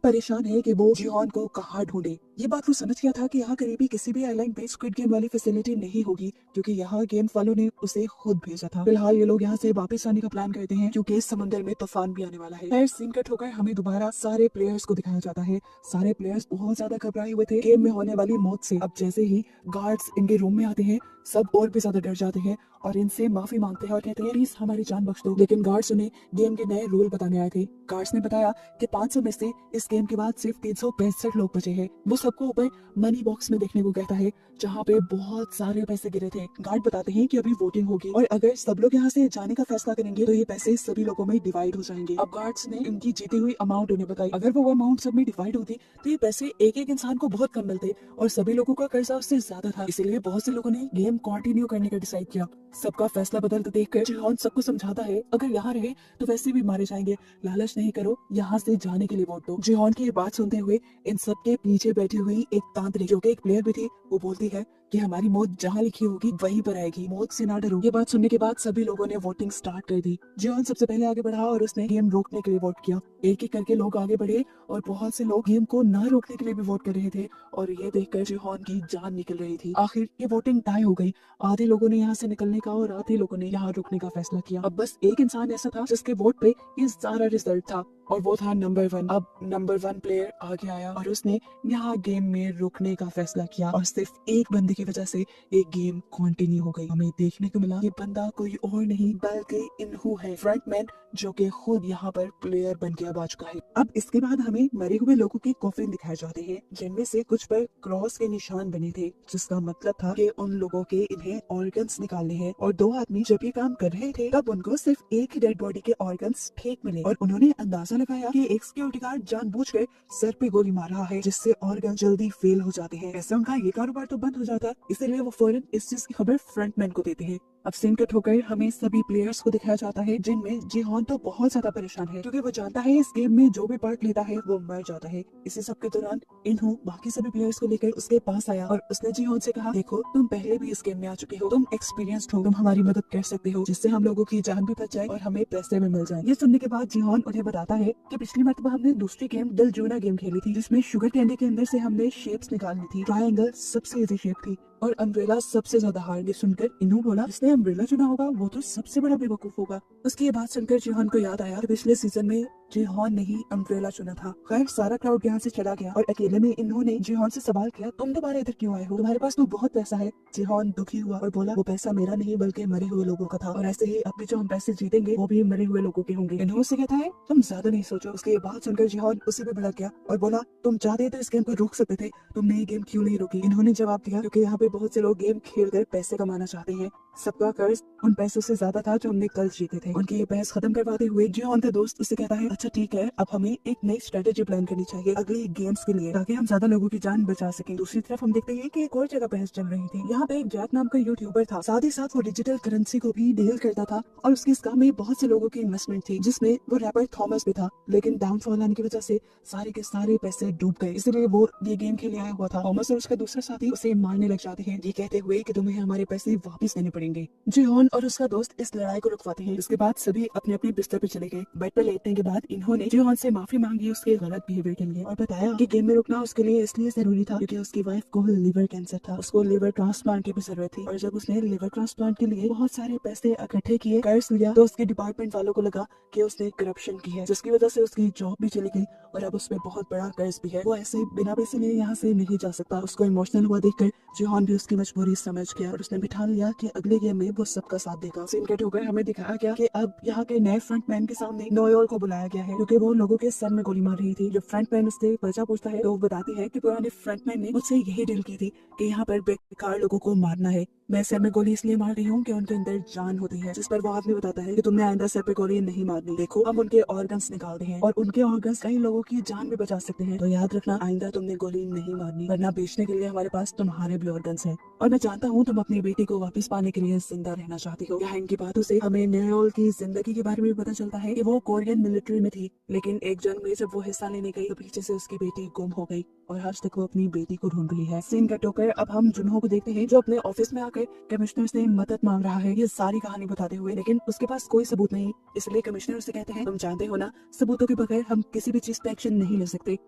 परेशान है कि वो जिहोन को कहाँ ढूंढे। ये बात वो समझ गया था कि यहाँ करीबी किसी भी आइलैंड पे स्क्विड गेम वाली फैसिलिटी नहीं होगी, क्योंकि यहाँ गेम वालों ने उसे खुद भेजा था। फिलहाल ये लोग यहाँ से वापस आने का प्लान करते हैं, क्योंकि इस समंदर में तूफान भी आने वाला है। फिर सीन कट होकर हमें दोबारा सारे प्लेयर्स को दिखाया जाता है। सारे प्लेयर्स बहुत ज्यादा घबराए हुए थे गेम में होने वाली मौत से। अब जैसे ही गार्ड्स इनके रूम में आते हैं, सब और भी ज्यादा डर जाते हैं और इनसे माफी मांगते हैं और कहते हैं प्लीज हमारी जान बख्श दो। लेकिन गार्ड्स उन्हें गेम के नए रूल बताने आए थे। गार्ड्स ने बताया कि 500 में से इस गेम के बाद सिर्फ 365 लोग बचे हैं। वो सबको ऊपर मनी बॉक्स में देखने को कहता है, जहाँ पे बहुत सारे पैसे गिरे थे। गार्ड बताते हैं कि अभी वोटिंग होगी और अगर सब लोग यहाँ से जाने का फैसला करेंगे तो ये पैसे सभी लोगों में डिवाइड हो जाएंगे। अब गार्ड्स ने इनकी जीती हुई अमाउंट उन्हें बताई। अगर वो अमाउंट सब में डिवाइड होती तो ये पैसे एक एक इंसान को बहुत कम मिलते और सभी लोगों का कर्जा उससे ज्यादा था। इसीलिए बहुत से लोगों ने गेम कंटिन्यू करने का डिसाइड किया। सबका फैसला बदलते देखकर जिहोन सबको समझाता है, अगर यहाँ रहे तो वैसे भी मारे जाएंगे, लालच नहीं करो, यहाँ से जाने के लिए वोट दो। जिहोन की ये बात सुनते हुए इन सब के पीछे बैठी हुई एक तांत्रिक, जो कि एक प्लेयर भी थी, वो बोलती है कि हमारी मौत जहाँ लिखी होगी वहीं पर आएगी, मौत से ना डरो। ये बात सुनने के बाद सभी लोगों ने वोटिंग स्टार्ट कर दी। जिहोन सबसे पहले आगे बढ़ा और उसने गेम रोकने के लिए वोट किया। एक एक करके लोग आगे बढ़े और बहुत से लोग गेम को ना रोकने के लिए भी वोट कर रहे थे और ये देखकर जिहोन की जान निकल रही थी। आखिर ये वोटिंग टाई हो गई। आधे लोगों ने यहाँ से निकलने का और आधे लोगों ने यहाँ रुकने का फैसला किया। अब बस एक इंसान ऐसा था जिसके वोट पे ये सारा रिजल्ट था और वो था नंबर 1। अब नंबर 1 प्लेयर आगे आया और उसने यहाँ गेम में रुकने का फैसला किया और सिर्फ एक बंदे की वजह से ये गेम कंटिन्यू हो गई। हमें देखने को मिला ये बंदा कोई और नहीं बल्कि इन्हू है, फ्रंटमैन, जो कि खुद यहाँ पर प्लेयर बन के अब आ चुका है। अब इसके बाद हमें मरे हुए लोगों के कॉफिन दिखाए जाते हैं, जिनमें से कुछ पर क्रॉस के निशान बने थे, जिसका मतलब था कि उन लोगों के इन्हें ऑर्गन्स निकालने हैं। और 2 आदमी जब ये काम कर रहे थे तब उनको सिर्फ एक ही डेड बॉडी के ऑर्गन्स फेक मिले और उन्होंने अंदाजा लगाया कि एक सिक्योरिटी गार्ड जानबूझकर सर पे गोली मार रहा है, जिससे ऑर्गन जल्दी फेल हो जाते हैं। ऐसे उनका ये कारोबार तो बंद हो जाता, इसलिए वो फौरन इस चीज की खबर फ्रंटमैन को देते हैं। अब सीन कट होकर हमें सभी प्लेयर्स को दिखाया जाता है, जिनमें जिहोन तो बहुत ज्यादा परेशान है, क्योंकि वो जानता है इस गेम में जो भी पार्ट लेता है वो मर जाता है। इसी सब के दौरान इन्हू बाकी सभी प्लेयर्स को लेकर उसके पास आया और उसने जिहोन से कहा, देखो तुम पहले भी इस गेम में आ चुके हो, तुम एक्सपीरियंस्ड हो, तुम हमारी मदद कर सकते हो, जिससे हम लोगों की जान भी बच जाए और हमें पैसे भी मिल जाए। ये सुनने के बाद जिहोन उन्हें बताता है कि पिछली मरतबा हमने दूसरी गेम दिल जूना गेम खेली थी, जिसमें शुगर कैंडी के अंदर से हमने शेप्स निकालनी थी। ट्रायंगल सबसे इजी शेप थी और अम्ब्रेला सबसे ज्यादा हार्ड। ये सुनकर इन्हू बोला, जिसने अम्ब्रेला चुना होगा वो तो सबसे बड़ा बेवकूफ होगा। उसकी ये बात सुनकर जिहोन को याद आया कि पिछले सीजन में जिहोन ने ही अम्ब्रेला चुना था। खैर सारा क्राउड यहाँ से चला गया और अकेले में इन्होंने जिहोन से सवाल किया, तुम दोबारा इधर क्यों आए हो, तुम्हारे पास तो बहुत पैसा है। जिहोन दुखी हुआ और बोला, वो पैसा मेरा नहीं बल्कि मरे हुए लोगों का था और ऐसे ही अब भी जो हम पैसे जीतेंगे वो भी मरे हुए लोगों के होंगे। इन्हों से कहता है, तुम ज्यादा नहीं सोचो। उसकी ये बात सुनकर जिहोन उसी पे भड़क गया और बोला, तुम चाहते तो इस गेम को रोक सकते थे, तुमने ये गेम क्यों नहीं रोकी। इन्होंने जवाब दिया, क्योंकि यहाँ पे बहुत से लोग गेम खेल कर पैसे कमाना चाहते हैं। सबका कर्ज उन पैसों से ज्यादा था जो उनने कल जीते थे। उनकी ये बहस खत्म करवाते हुए जिहोन का दोस्त उससे कहता है, अच्छा ठीक है, अब हमें एक नई स्ट्रेटेजी प्लान करनी चाहिए अगले गेम्स के लिए, ताकि हम ज्यादा लोगों की जान बचा सकें। दूसरी तरफ हम देखते हैं कि एक और जगह बहस चल रही थी। यहाँ पे एक जैक नाम का यूट्यूबर था, साथ ही साथ वो डिजिटल करेंसी को भी डील करता था और उसकी इस काम में बहुत से लोगों की इन्वेस्टमेंट थी, जिसमें वो रैपर थॉमस भी था। लेकिन डाउनफॉल आने की वजह से सारे के सारे पैसे डूब गए, इसलिए वो ये गेम खेले आया हुआ था। थॉमस और उसका दूसरा साथी उसे मारने लग जाते हैं, ये कहते हुए कि तुम्हें हमारे पैसे वापस देने पड़ेंगे। जिहोन और उसका दोस्त इस लड़ाई को रुकवाते हैं। इसके बाद सभी अपने अपने बिस्तर पे चले गए। बेड पर लेटने के बाद इन्होंने जिहोन से माफी मांगी उसके गलत बिहेवियर के लिए और बताया कि गेम में रुकना उसके लिए इसलिए जरूरी था क्योंकि उसकी वाइफ को लिवर कैंसर था, उसको लिवर ट्रांसप्लांट की भी जरूरत थी। और जब उसने लिवर ट्रांसप्लांट के लिए बहुत सारे पैसे इकट्ठे किए, कर्ज लिया, तो उसके डिपार्टमेंट वालों को लगा कि उसने करप्शन की है, जिसकी वजह से उसकी जॉब भी चली गई और अब उसमें बहुत बड़ा कर्ज भी है। वो ऐसे बिना पैसे लिए यहाँ से नहीं जा सकता। उसको इमोशनल हुआ देखकर जिहोन भी उसकी मजबूरी समझ गया और उसने बिठा लिया कि अगले गेम में वो सबका साथ देगा। सीन कट होकर हमें दिखाया गया कि अब यहाँ के नए फ्रंटमैन के सामने नोयोल को बुलाया गया है, क्योंकि वो लोगों के सर में गोली मार रही थी। जब फ्रंटमैन उससे वजह पूछता है तो वो बताती है कि पुराने फ्रंटमैन ने मुझसे यही डील की थी कि यहाँ पर बेकार लोगों को मारना है, मैं सर में गोली इसलिए मार रही हूँ कि उनके अंदर जान होती है। जिस पर वो आदमी बताता है कि तुमने आइंदा सर पे गोली नहीं मारनी। देखो हम उनके ऑर्गन्स निकालते हैं और उनके ऑर्गन्स कई लोगों की जान भी बचा सकते हैं। तो याद रखना आइंदा तुमने गोली नहीं मारनी, वरना बेचने के लिए हमारे पास तुम्हारे भी ऑर्गन्स हैं। और मैं जानता हूँ तुम अपनी बेटी को वापस पाने के लिए जिंदा रहना चाहती हो। यहाँ इनकी बातों से हमें नेओल की जिंदगी के बारे में भी पता चलता है कि वो कोरियन मिलिट्री में थी, लेकिन एक जंग में जब वो हिस्सा लेने गई तो पीछे से उसकी बेटी गुम हो गई और आज तक वो अपनी बेटी को ढूंढ रही है। सीन कट होकर अब हम जुनहो को देखते हैं जो अपने ऑफिस में आकर कमिश्नर से मदद मांग रहा है ये सारी कहानी बताते हुए, लेकिन उसके पास कोई सबूत नहीं। इसलिए कमिश्नर उसे कहते हैं तुम जानते हो ना, सबूतों के बगैर हम किसी भी चीज पे एक्शन नहीं ले सकते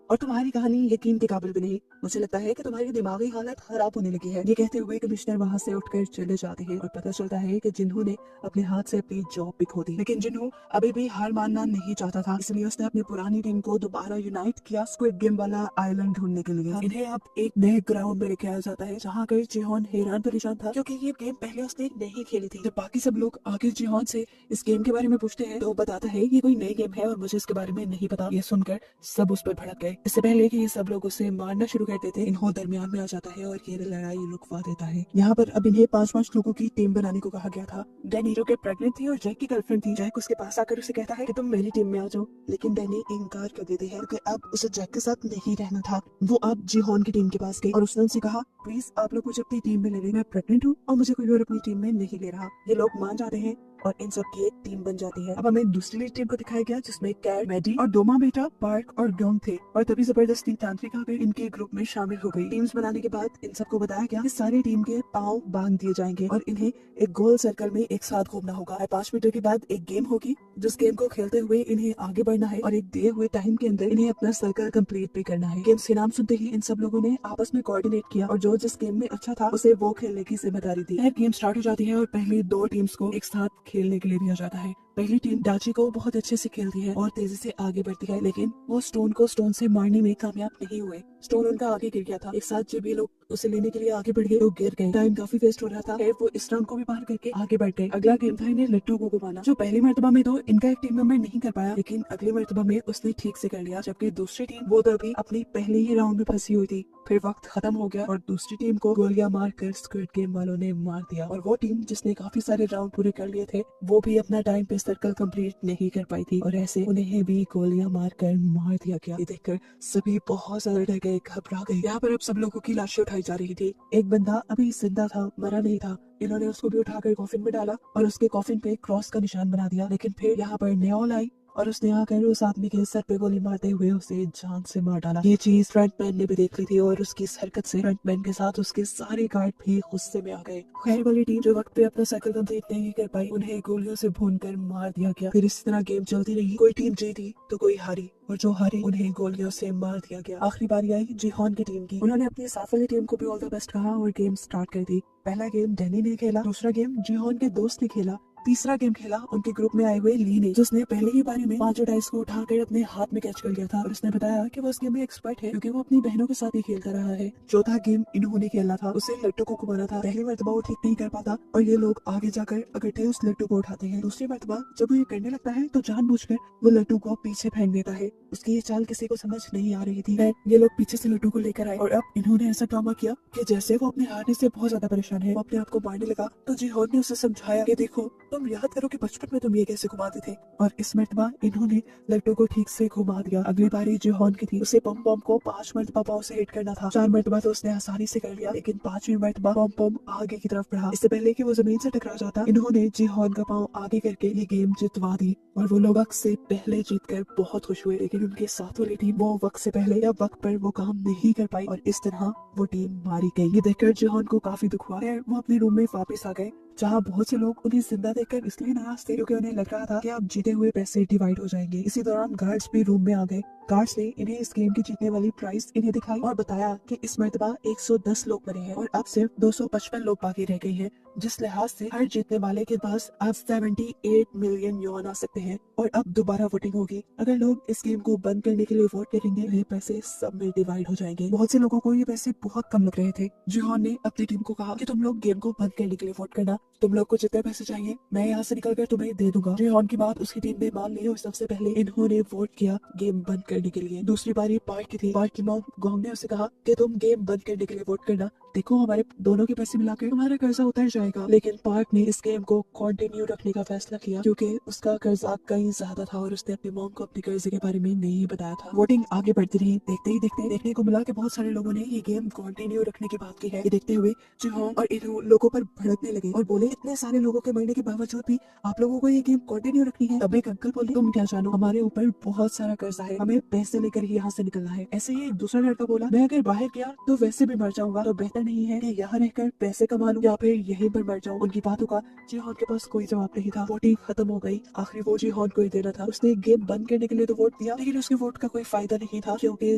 और तुम्हारी कहानी यकीन के काबिल भी नहीं। मुझे लगता है कि तुम्हारी दिमागी हालत खराब होने लगी है। ये कहते हुए कमिश्नर वहाँ से उठकर चले जाते हैं और पता चलता है कि जिन्हो ने अपने हाथ से अपनी जॉब भी खो दी। लेकिन जिन्हो अभी भी हार मानना नहीं चाहता था, इसलिए उसने अपनी पुरानी टीम को दोबारा यूनाइट किया स्क्विड गेम वाला आइलैंड ढूंढने के लिए। इन्हें अब एक नए ग्राउंड में लेके आया जाता है जहाँ कर जिहोन हैरान परेशान था क्योंकि ये गेम पहले उसने नहीं खेली थी। जब बाकी सब लोग आगे जिहोन से इस गेम के बारे में पूछते हैं तो बताता है ये कोई नई गेम है और मुझे इसके बारे में नहीं पता। ये सुनकर सब उस पर भड़क गए। इससे पहले कि ये सब लोग उसे मारना शुरू कर देते इन्हों दरमियान में आ जाता है और ये लड़ाई रुकवा देता है। यहाँ पर अब इन्हें 5-5 लोगों की टीम बनाने को कहा गया था। डैनी जो कि प्रेग्नेंट थी और जैक की गर्लफ्रेंड थी, जैक उसके पास आकर उसे कहता है कि तुम मेरी टीम में आ जाओ, लेकिन डैनी इनकार कर देती है क्योंकि अब उसे जैक के साथ नहीं रहना था। वो अब जिहोन की टीम के पास गई और उसने उनसे कहा प्लीज आप लोग मुझे अपनी टीम में ले लें, मैं प्रेग्नेंट हूँ और मुझे कोई और अपनी टीम में नहीं ले रहा। ये लोग मान जाते हैं और इन सब की एक टीम बन जाती है। अब हमें दूसरी टीम को दिखाया गया जिसमें कैट, मैडी और दोमा बेटा पार्क और ग्योंग थे और तभी जबरदस्ती तांत्रिक आकर इनके ग्रुप में शामिल हो गई। टीम्स बनाने के बाद इन सबको बताया गया कि सारी टीम के पांव बांध दिए जाएंगे और इन्हें एक गोल सर्कल में एक साथ घूमना होगा। 5 मीटर के बाद एक गेम होगी जिस गेम को खेलते हुए इन्हें आगे बढ़ना है और एक दिए हुए टाइम के अंदर इन्हें अपना सर्कल कंप्लीट भी करना है। गेम्स के नाम सुनते ही इन सब लोगों ने आपस में कोऑर्डिनेट किया और जो जिस गेम में अच्छा था उसे वो खेलने की जिम्मेदारी दी। गेम स्टार्ट हो जाती है और पहली 2 टीम्स को एक साथ खेलने के लिए दिया जाता है। पहली टीम डाची को बहुत अच्छे से खेलती है और तेजी से आगे बढ़ती है, लेकिन वो स्टोन को स्टोन से मारने में कामयाब नहीं हुए। स्टोन उनका आगे गिर गया था। एक साथ जब ये लोग उसे लेने के लिए आगे बढ़ गए तो गिर गए। टाइम काफी वेस्ट हो रहा था। वो इस राउंड को भी पार करके आगे बढ़ गए। अगला गेम था इन्हें लट्टू को घुमाना, जो पहली मर्तबा में तो इनका एक टीम मेंबर नहीं कर पाया, लेकिन अगली मर्तबा में उसने ठीक से कर लिया। जबकि दूसरी टीम वो तभी अपनी पहले ही राउंड में फंसी हुई थी। फिर वक्त खत्म हो गया और दूसरी टीम को गोलियां मारकर स्क्विड गेम वालों ने मार दिया और वो टीम जिसने काफी सारे राउंड पूरे कर लिए थे वो भी अपना टाइम पे सर्कल कंप्लीट नहीं कर पाई थी और ऐसे उन्हें भी गोलियां मारकर मार दिया गया। ये देखकर सभी बहुत ज्यादा डर गए, घबरा गए। यहाँ पर अब सब लोगों की लाशें उठाई जा रही थी। एक बंदा अभी जिंदा था, मरा नहीं था। इन्होंने उसको भी उठाकर कॉफिन में डाला और उसके कॉफिन पे क्रॉस का निशान बना दिया। लेकिन फिर यहाँ पर नेओल आई और उसने आकर उस आदमी के सर पे गोली मारते हुए उसे जान से मार डाला। ये चीज फ्रंटमैन ने भी देख ली थी और उसकी इस हरकत से फ्रंटमैन के साथ उसके सारे गार्ड भी गुस्से में आ गए। खैर वाली टीम जो वक्त पे अपना सर्कल कंप्लीट नहीं कर पाई उन्हें गोलियों से भूनकर मार दिया गया। फिर इसी तरह गेम चलती रही। कोई टीम जीती तो कोई हारी और जो हारी उन्हें गोलियों से मार दिया गया। आखिरी बारी आई जिहोन की टीम की। उन्होंने अपनी साथ वाली टीम को भी ऑल द बेस्ट कहा और गेम स्टार्ट कर दी। पहला गेम डैनी ने खेला, दूसरा गेम जिहोन के दोस्त ने खेला, तीसरा गेम खेला उनके ग्रुप में आए हुए ली ने, जिसने पहले ही बारी में 5 डाइस को उठाकर अपने हाथ में कैच कर लिया था और उसने बताया कि वो इस गेम में एक्सपर्ट है क्योंकि वो अपनी बहनों के साथ ही खेलता रहा है। चौथा गेम इन्होंने खेलना था, उसे लट्टू को घुमाना था। पहली मर्तबा वो ठीक नहीं कर पाता और ये लोग आगे जाकर इकट्ठे उस लट्टू को उठाते हैं। दूसरी मर्तबा जब वो ये करने लगता है तो जानबूझकर वो लट्टू को पीछे फेंक देता है। उसकी ये चाल किसी को समझ नहीं आ रही थी। ये लोग पीछे से लट्टू को लेकर आए और अब इन्होंने ऐसा ड्रामा किया कि जैसे वो अपने हारने से बहुत ज्यादा परेशान है, वो अपने आप को मारने लगा। तो जिहोन ने उसे समझाया कि देखो तुम याद करो कि बचपन में तुम ये कैसे घुमाते थे, और इस मर्तबा इन्होंने लट्टू को ठीक से घुमा दिया। अगली बारी जिहोन की थी, उसे पम पम को 5 मर्तबा पाव से हिट करना था। 4 मर्तबा तो उसने आसानी से कर लिया, लेकिन 5वीं मर्तबा पम पम आगे की तरफ बढ़ा। इससे पहले कि वो जमीन से टकरा जाता इन्होंने जिहोन का पाँव आगे करके ये गेम जितवा दी और वो लोग वक्त से पहले जीतकर बहुत खुश हुए। लेकिन उनके साथ वाली टीम वो वक्त से पहले या वक्त पर वो काम नहीं कर पाई और इस तरह वो टीम मारी गई। ये देखकर जिहोन को काफी दुख हुआ है। वो अपने रूम में वापस आ गए जहाँ बहुत से लोग उन्हें जिंदा देखकर इसलिए नाराज थे क्योंकि उन्हें लग रहा था कि अब जीते हुए पैसे डिवाइड हो जाएंगे। इसी दौरान गार्ड्स भी रूम में आ गए। गार्ड्स ने इन्हें इस गेम की जीतने वाली प्राइस इन्हें दिखाई और बताया कि इस मर्तबा 110 लोग मरे हैं और अब सिर्फ 255 लोग बाकी रह गए हैं, जिस लिहाज से हर जीतने वाले के पास अब 78 मिलियन युआन आ सकते हैं और अब दोबारा वोटिंग होगी। अगर लोग इस गेम को बंद करने के लिए वोट करेंगे ये पैसे सब में डिवाइड हो जाएंगे। बहुत से लोगों को ये पैसे बहुत कम लग रहे थे। जिहोन ने अपनी टीम को कहा कि तुम लोग गेम को बंद करने के लिए वोट करना, तुम लोग को जितने पैसे चाहिए मैं यहाँ से निकल कर तुम्हें दे दूंगा। जिहोन की बात उसकी टीम ने मान ली और सबसे पहले इन्होंने वोट किया गेम बंद कर करने के लिए। दूसरी बारी पार्क की थी। पार्क की मॉम गोंग ने उसे कहा कि तुम गेम बंद करने के लिए वोट करना, देखो हमारे दोनों के पैसे मिलाकर तुम्हारा कर्जा उतर जाएगा। लेकिन पार्क ने इस गेम को कंटिन्यू रखने का फैसला किया क्योंकि उसका कर्जा कहीं ज्यादा था और उसने अपनी मॉम को अपने कर्जे के बारे में नहीं बताया था। वोटिंग आगे बढ़ती रही। देखते ही देखते देखने को मिला कि बहुत सारे लोगों ने ये गेम कंटिन्यू रखने की बात की है। ये देखते हुए जिहोंग और इन लोगों पर भड़कने लगे और बोले, इतने सारे लोगों के मरने के बावजूद भी आप लोगों को ये गेम कंटिन्यू रखनी है। तब एक अंकल बोले, तुम क्या जानो, हमारे ऊपर बहुत सारा कर्जा है, हमें पैसे लेकर ही यहाँ से निकलना है। ऐसे ही एक दूसरा लड़का बोला, मैं अगर बाहर गया तो वैसे भी मर जाऊंगा, तो बेहतर नहीं है कि यहाँ रहकर पैसे कमा लूं या फिर यहीं पर मर जाऊं। उनकी बातों का जिहोन के पास कोई जवाब नहीं था। वोटिंग खत्म हो गई। आखिरी वोट जिहोन को ही देना था। उसने गेम बंद करने के लिए तो वोट दिया, लेकिन उसके वोट का कोई फायदा नहीं था क्योंकि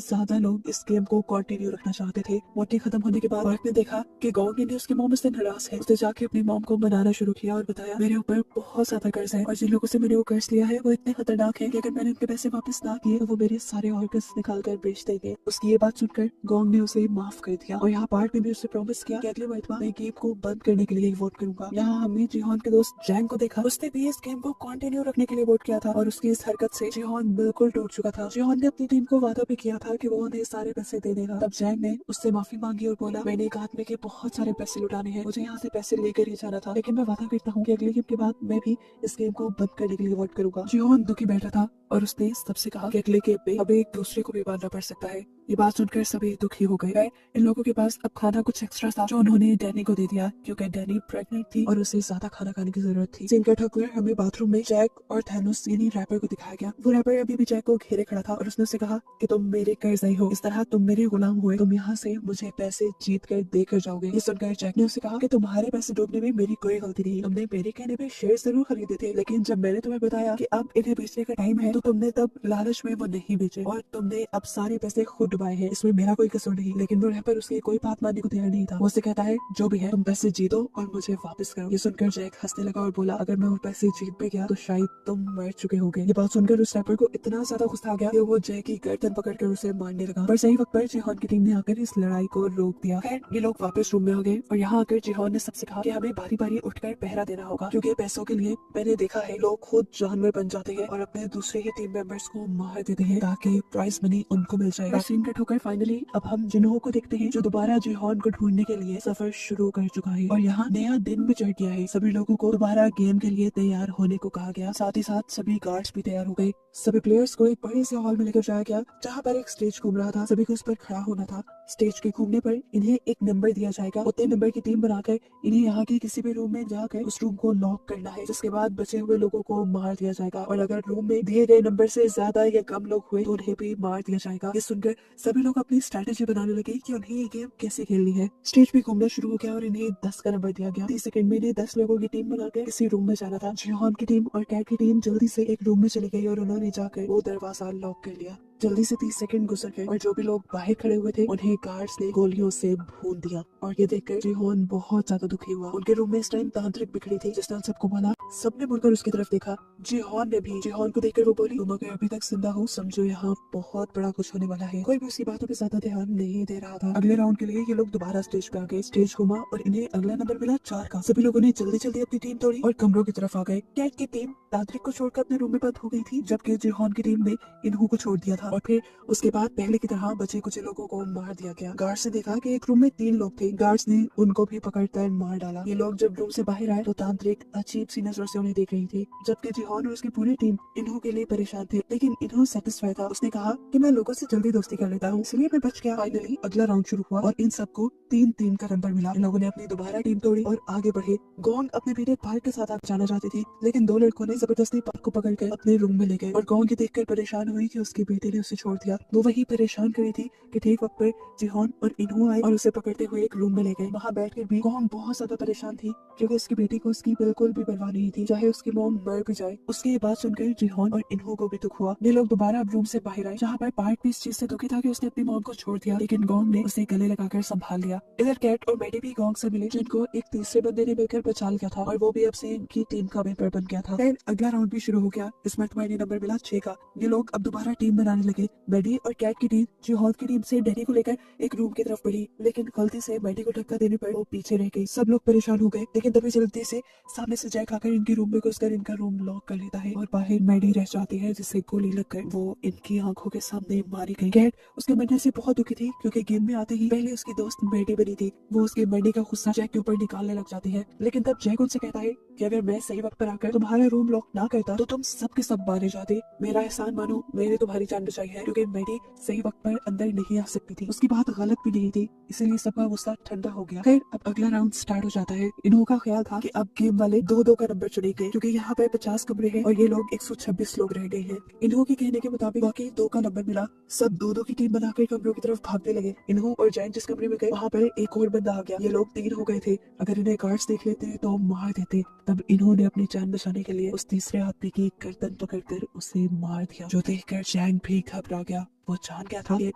ज्यादा लोग इस गेम को कंटिन्यू रखना चाहते थे। वोटिंग खत्म होने के बाद पार्क ने देखा कि गॉन्ग ने उसकी मॉम से नाराज है। उसने जाके अपनी मॉम को मनाना शुरू किया और बताया, मेरे ऊपर बहुत ज्यादा कर्ज है और जिन लोगों से मैंने वो कर्ज लिया है वो इतने खतरनाक है कि अगर मैंने उनके पैसे वापस ना किए तो वो मेरे सारे ऑर्गन्स निकाल कर बेच देंगे। उसकी ये बात सुनकर गॉन्ग ने उसे माफ कर दिया और यहाँ पार्क ने भी उससे प्रॉमिस किया कि अगले मरतबा मैं गेम को बंद करने के लिए वोट करूंगा। यहाँ हमने जिहोन के दोस्त जैंग को देखा। उसने भी इस गेम को कंटिन्यू रखने के लिए वोट किया था और उसकी इस हरकत से जिहोन बिल्कुल टूट चुका था। जिहोन ने अपनी टीम को वादा भी किया था कि वो उन्हें सारे पैसे दे देगा। तब जैंग ने उससे माफी मांगी और बोला, मैंने एक आदमी के बहुत सारे पैसे लुटाने हैं, मुझे यहाँ से पैसे लेकर ही जाना था, लेकिन मैं वादा करता हूँ कि अगले गेम के बाद मैं भी इस गेम को बंद करने के लिए वोट करूंगा। जिहोन दुखी बैठा था और उसने सबसे कहा कि अगले गेम पे हमें एक दूसरे को भी मारना पड़ सकता है। ये बात सुनकर सभी दुखी हो गए। इन लोगों के पास अब खाना कुछ एक्स्ट्रा था जो उन्होंने डैनी को दे दिया क्योंकि डैनी प्रेग्नेंट थी और उसे ज्यादा खाना खाने की जरूरत थी। सीन कट होकर हमें बाथरूम में जैक और थैनोस यानी रैपर को दिखाया गया। वो रैपर अभी भी जैक को घेरे खड़ा था और उसने उसे कहा कि तुम मेरे कर्जई हो, इस तरह तुम मेरे गुलाम हुए, तुम यहाँ से मुझे पैसे जीत कर देकर जाओगे। ये सुनकर जैक ने उसे कहा कि तुम्हारे पैसे डूबने में मेरी कोई गलती नहीं, तुमने मेरे कहने पे शेयर जरूर खरीदे थे, लेकिन जब मैंने तुम्हें बताया कि अब इन्हें बेचने का टाइम है तो तुमने तब लालच में वो नहीं बेचे और तुमने अब सारे पैसे खुद डुबाए हैं, इसमें मेरा कोई कसूर नहीं। लेकिन वो रैपर उसकी कोई बात मानने को तैयार नहीं था। वो उसे कहता है, जो भी है तुम पैसे जीतो और मुझे वापस करो। ये सुनकर जैक हंसने लगा और बोला, अगर मैं वो पैसे जीत भी गया तो शायद तुम मर चुके होगे। ये बात सुनकर उस रैपर को इतना ज्यादा गुस्सा आ गया कि वो जैक की गर्दन पकड़कर उसे मारने लगा। पर सही वक्त पर जिहोन की टीम ने आकर इस लड़ाई को रोक दिया। खैर ये लोग वापस रूम में आ गए और यहाँ आकर जिहोन ने सबसे कहा कि हमें बारी बारी उठकर पहरा देना होगा क्योंकि पैसों के लिए मैंने देखा है लोग खुद जानवर बन जाते हैं और अपने दूसरे ही टीम मेंबर्स को मार देते हैं ताकि प्राइज मनी उनको मिल जाए। सीन कट होकर फाइनली अब हम जिन्हों को देखते हैं जो दोबारा जिहोन को ढूंढने के लिए सफर शुरू कर चुका है और यहाँ नया दिन भी चढ़ गया है। सभी लोगों को दोबारा गेम के लिए तैयार होने को कहा गया। साथ ही साथ सभी गार्ड्स भी तैयार हो गए। सभी प्लेयर्स को एक बड़े से हॉल में लेकर जाया गया जहाँ पर एक स्टेज घूम रहा था। सभी को उस पर खड़ा होना था। स्टेज के घूमने पर इन्हें एक नंबर दिया जाएगा। उतने नंबर की टीम बनाकर इन्हें यहाँ के किसी भी रूम में जाकर उस रूम को लॉक करना है, जिसके बाद बचे हुए लोगों को मार दिया जाएगा और अगर रूम में दिए गए नंबर से ज्यादा या कम लोग हुए तो उन्हें भी मार दिया जाएगा। ये सुनकर सभी लोग अपनी स्ट्रेटेजी बनाने लगे कि उन्हें ये गेम कैसे खेलनी है। स्टेज पे घूमना शुरू हो गया और इन्हें 10 का नंबर दिया गया। 30 सेकंड में इन्हें 10 लोगों की टीम बनाकर किसी रूम में जाना था। जिहोन की टीम और कैट की टीम जल्दी से एक रूम में चली गई और उन्होंने जाकर वो दरवाजा लॉक कर लिया। जल्दी से 30 सेकंड गुजर गए और जो भी लोग बाहर खड़े हुए थे उन्हें गार्ड्स ने गोलियों से भून दिया और ये देखकर जिहोन बहुत ज्यादा दुखी हुआ। उनके रूम में इस टाइम तांत्रिक बिखरी थी जिसने उन सबको बोला। सबने मुड़कर उसकी तरफ देखा। जिहोन ने भी। जिहोन को देखकर वो बोली, तुम अगर अभी तक जिंदा हो समझो यहाँ बहुत बड़ा कुछ होने वाला है। कोई भी उसकी बातों पे ज्यादा ध्यान नहीं दे रहा था। अगले राउंड के लिए ये लोग दोबारा स्टेज पे आ गए। स्टेज घुमा और इन्हें अगला नंबर मिला 4 का। सभी लोगों ने जल्दी जल्दी अपनी टीम तोड़ी और कमरों की तरफ आ गए। कैट की टीम तांत्रिक को छोड़कर अपने रूम में बंद हो गई थी जबकि जिहोन की टीम ने इन्हों को छोड़ दिया था और फिर उसके बाद पहले की तरह बचे कुछ लोगों को मार दिया गया। गार्ड्स ने देखा कि एक रूम में 3 लोग थे। गार्ड्स ने उनको भी पकड़कर मार डाला। ये लोग जब रूम से बाहर आए तो तांत्रिक अजीब सी नजरों से उन्हें देख रही थी जबकि जिहोन और उसकी पूरी टीम इन्हों के लिए परेशान थे, लेकिन इन्हों सेटिस्फाई था। उसने कहा कि मैं लोगों से जल्दी दोस्ती कर लेता हूँ, इसलिए मैं बच गया। फाइनली अगला राउंड शुरू हुआ और इन सबको 3-3 का नंबर मिला। इन लोगों ने अपनी दोबारा टीम तोड़ी और आगे बढ़े। गॉन्ग अपने बेटे पार्क के साथ जाना चाहती थी लेकिन 2 लड़कों ने जबरदस्ती पार्क को पकड़कर अपने रूम में ले गए और गॉन्ग ये देखकर परेशान हुई कि उसके बेटे ने उसे छोड़ दिया। वो वही परेशान करी थी कि ठीक वक्त पर जिहोन और इन्हों आए और उसे पकड़ते हुए एक रूम में ले गए। वहाँ बैठकर भी गॉन्ग बहुत ज्यादा परेशान थी क्योंकि उसकी बेटी को उसकी बिल्कुल भी परवाह नहीं थी, चाहे उसकी मॉम मर भी जाए। उसकी ये बात सुनकर जिहोन और इन्हों को भी दुख हुआ। ये लोग दोबारा अब रूम से बाहर आए जहाँ पर पार्क भी इस चीज से दुखी था कि उसने अपनी मॉम को छोड़ दिया, लेकिन गॉन्ग ने उसे गले लगाकर संभाल लिया। इधर कैट और मैडी भी गॉन्ग से मिले जिनको एक तीसरे बंदे ने मिलकर बचा लिया था और वो भी अब से इनकी टीम का मेंबर बन गया था। फिर अगला राउंड भी शुरू हो गया। इसमें तुम्हें नंबर मिला 6 का। ये लोग अब दोबारा टीम बनाने लगे। मैडी और कैट की टीम जिहोन की टीम से डैनी को लेकर एक रूम की तरफ बढ़ी, लेकिन गलती से मैडी को धक्का देने पर वो पीछे रह गई। सब लोग परेशान हो गए, लेकिन तभी जल्दी से सामने से जैक आकर इनके रूम में घुसकर इनका रूम लॉक कर लेता है और बाहर मैडी रह जाती है, जिससे गोली लगकर वो इनकी आंखों के सामने मारी गई। कैट उसके मरने से बहुत दुखी थी, क्योंकि गेम में आते ही पहले उसकी दोस्त मैडी बनी थी। वो उसके मरने का गुस्सा जैक के ऊपर निकालने लग जाती है, लेकिन तब जैक उनसे कहता है कि अगर मैं सही वक्त पर आकर तुम्हारा रूम लॉक ना करता तो तुम सब के सब मारे जाते। मेरा एहसान मानो, मैंने तुम्हारी जान बचाई है, क्योंकि मैडी सही वक्त पर अंदर नहीं आ सकती थी। उसकी बात गलत भी नहीं थी, इसीलिए सबका गुस्सा ठंडा हो गया। फिर अब अगला राउंड स्टार्ट हो जाता है। इन्हों का ख्याल था कि अब गेम वाले 2-2 का नंबर चुनेंगे, क्योंकि यहाँ पे 50 कमरे हैं और ये लोग 126 लोग रह गए हैं। इन्हों के कहने के मुताबिक वाकई 2 का नंबर मिला। सब 2-2 की टीम बनाकर कमरों की तरफ भागने लगे। इन्हों और जैन जिस कमरे में गए वहाँ पर एक और बंदा आ गया। ये लोग 3 हो गए थे। अगर इन्हें गार्ड्स देख लेते तो मार देते। तब इन्होंने अपनी जान बचाने के लिए उस तीसरे आदमी की गर्दन पकड़कर उसे मार दिया, जो देखकर जैन भी घबरा गया। वो जान गया था कि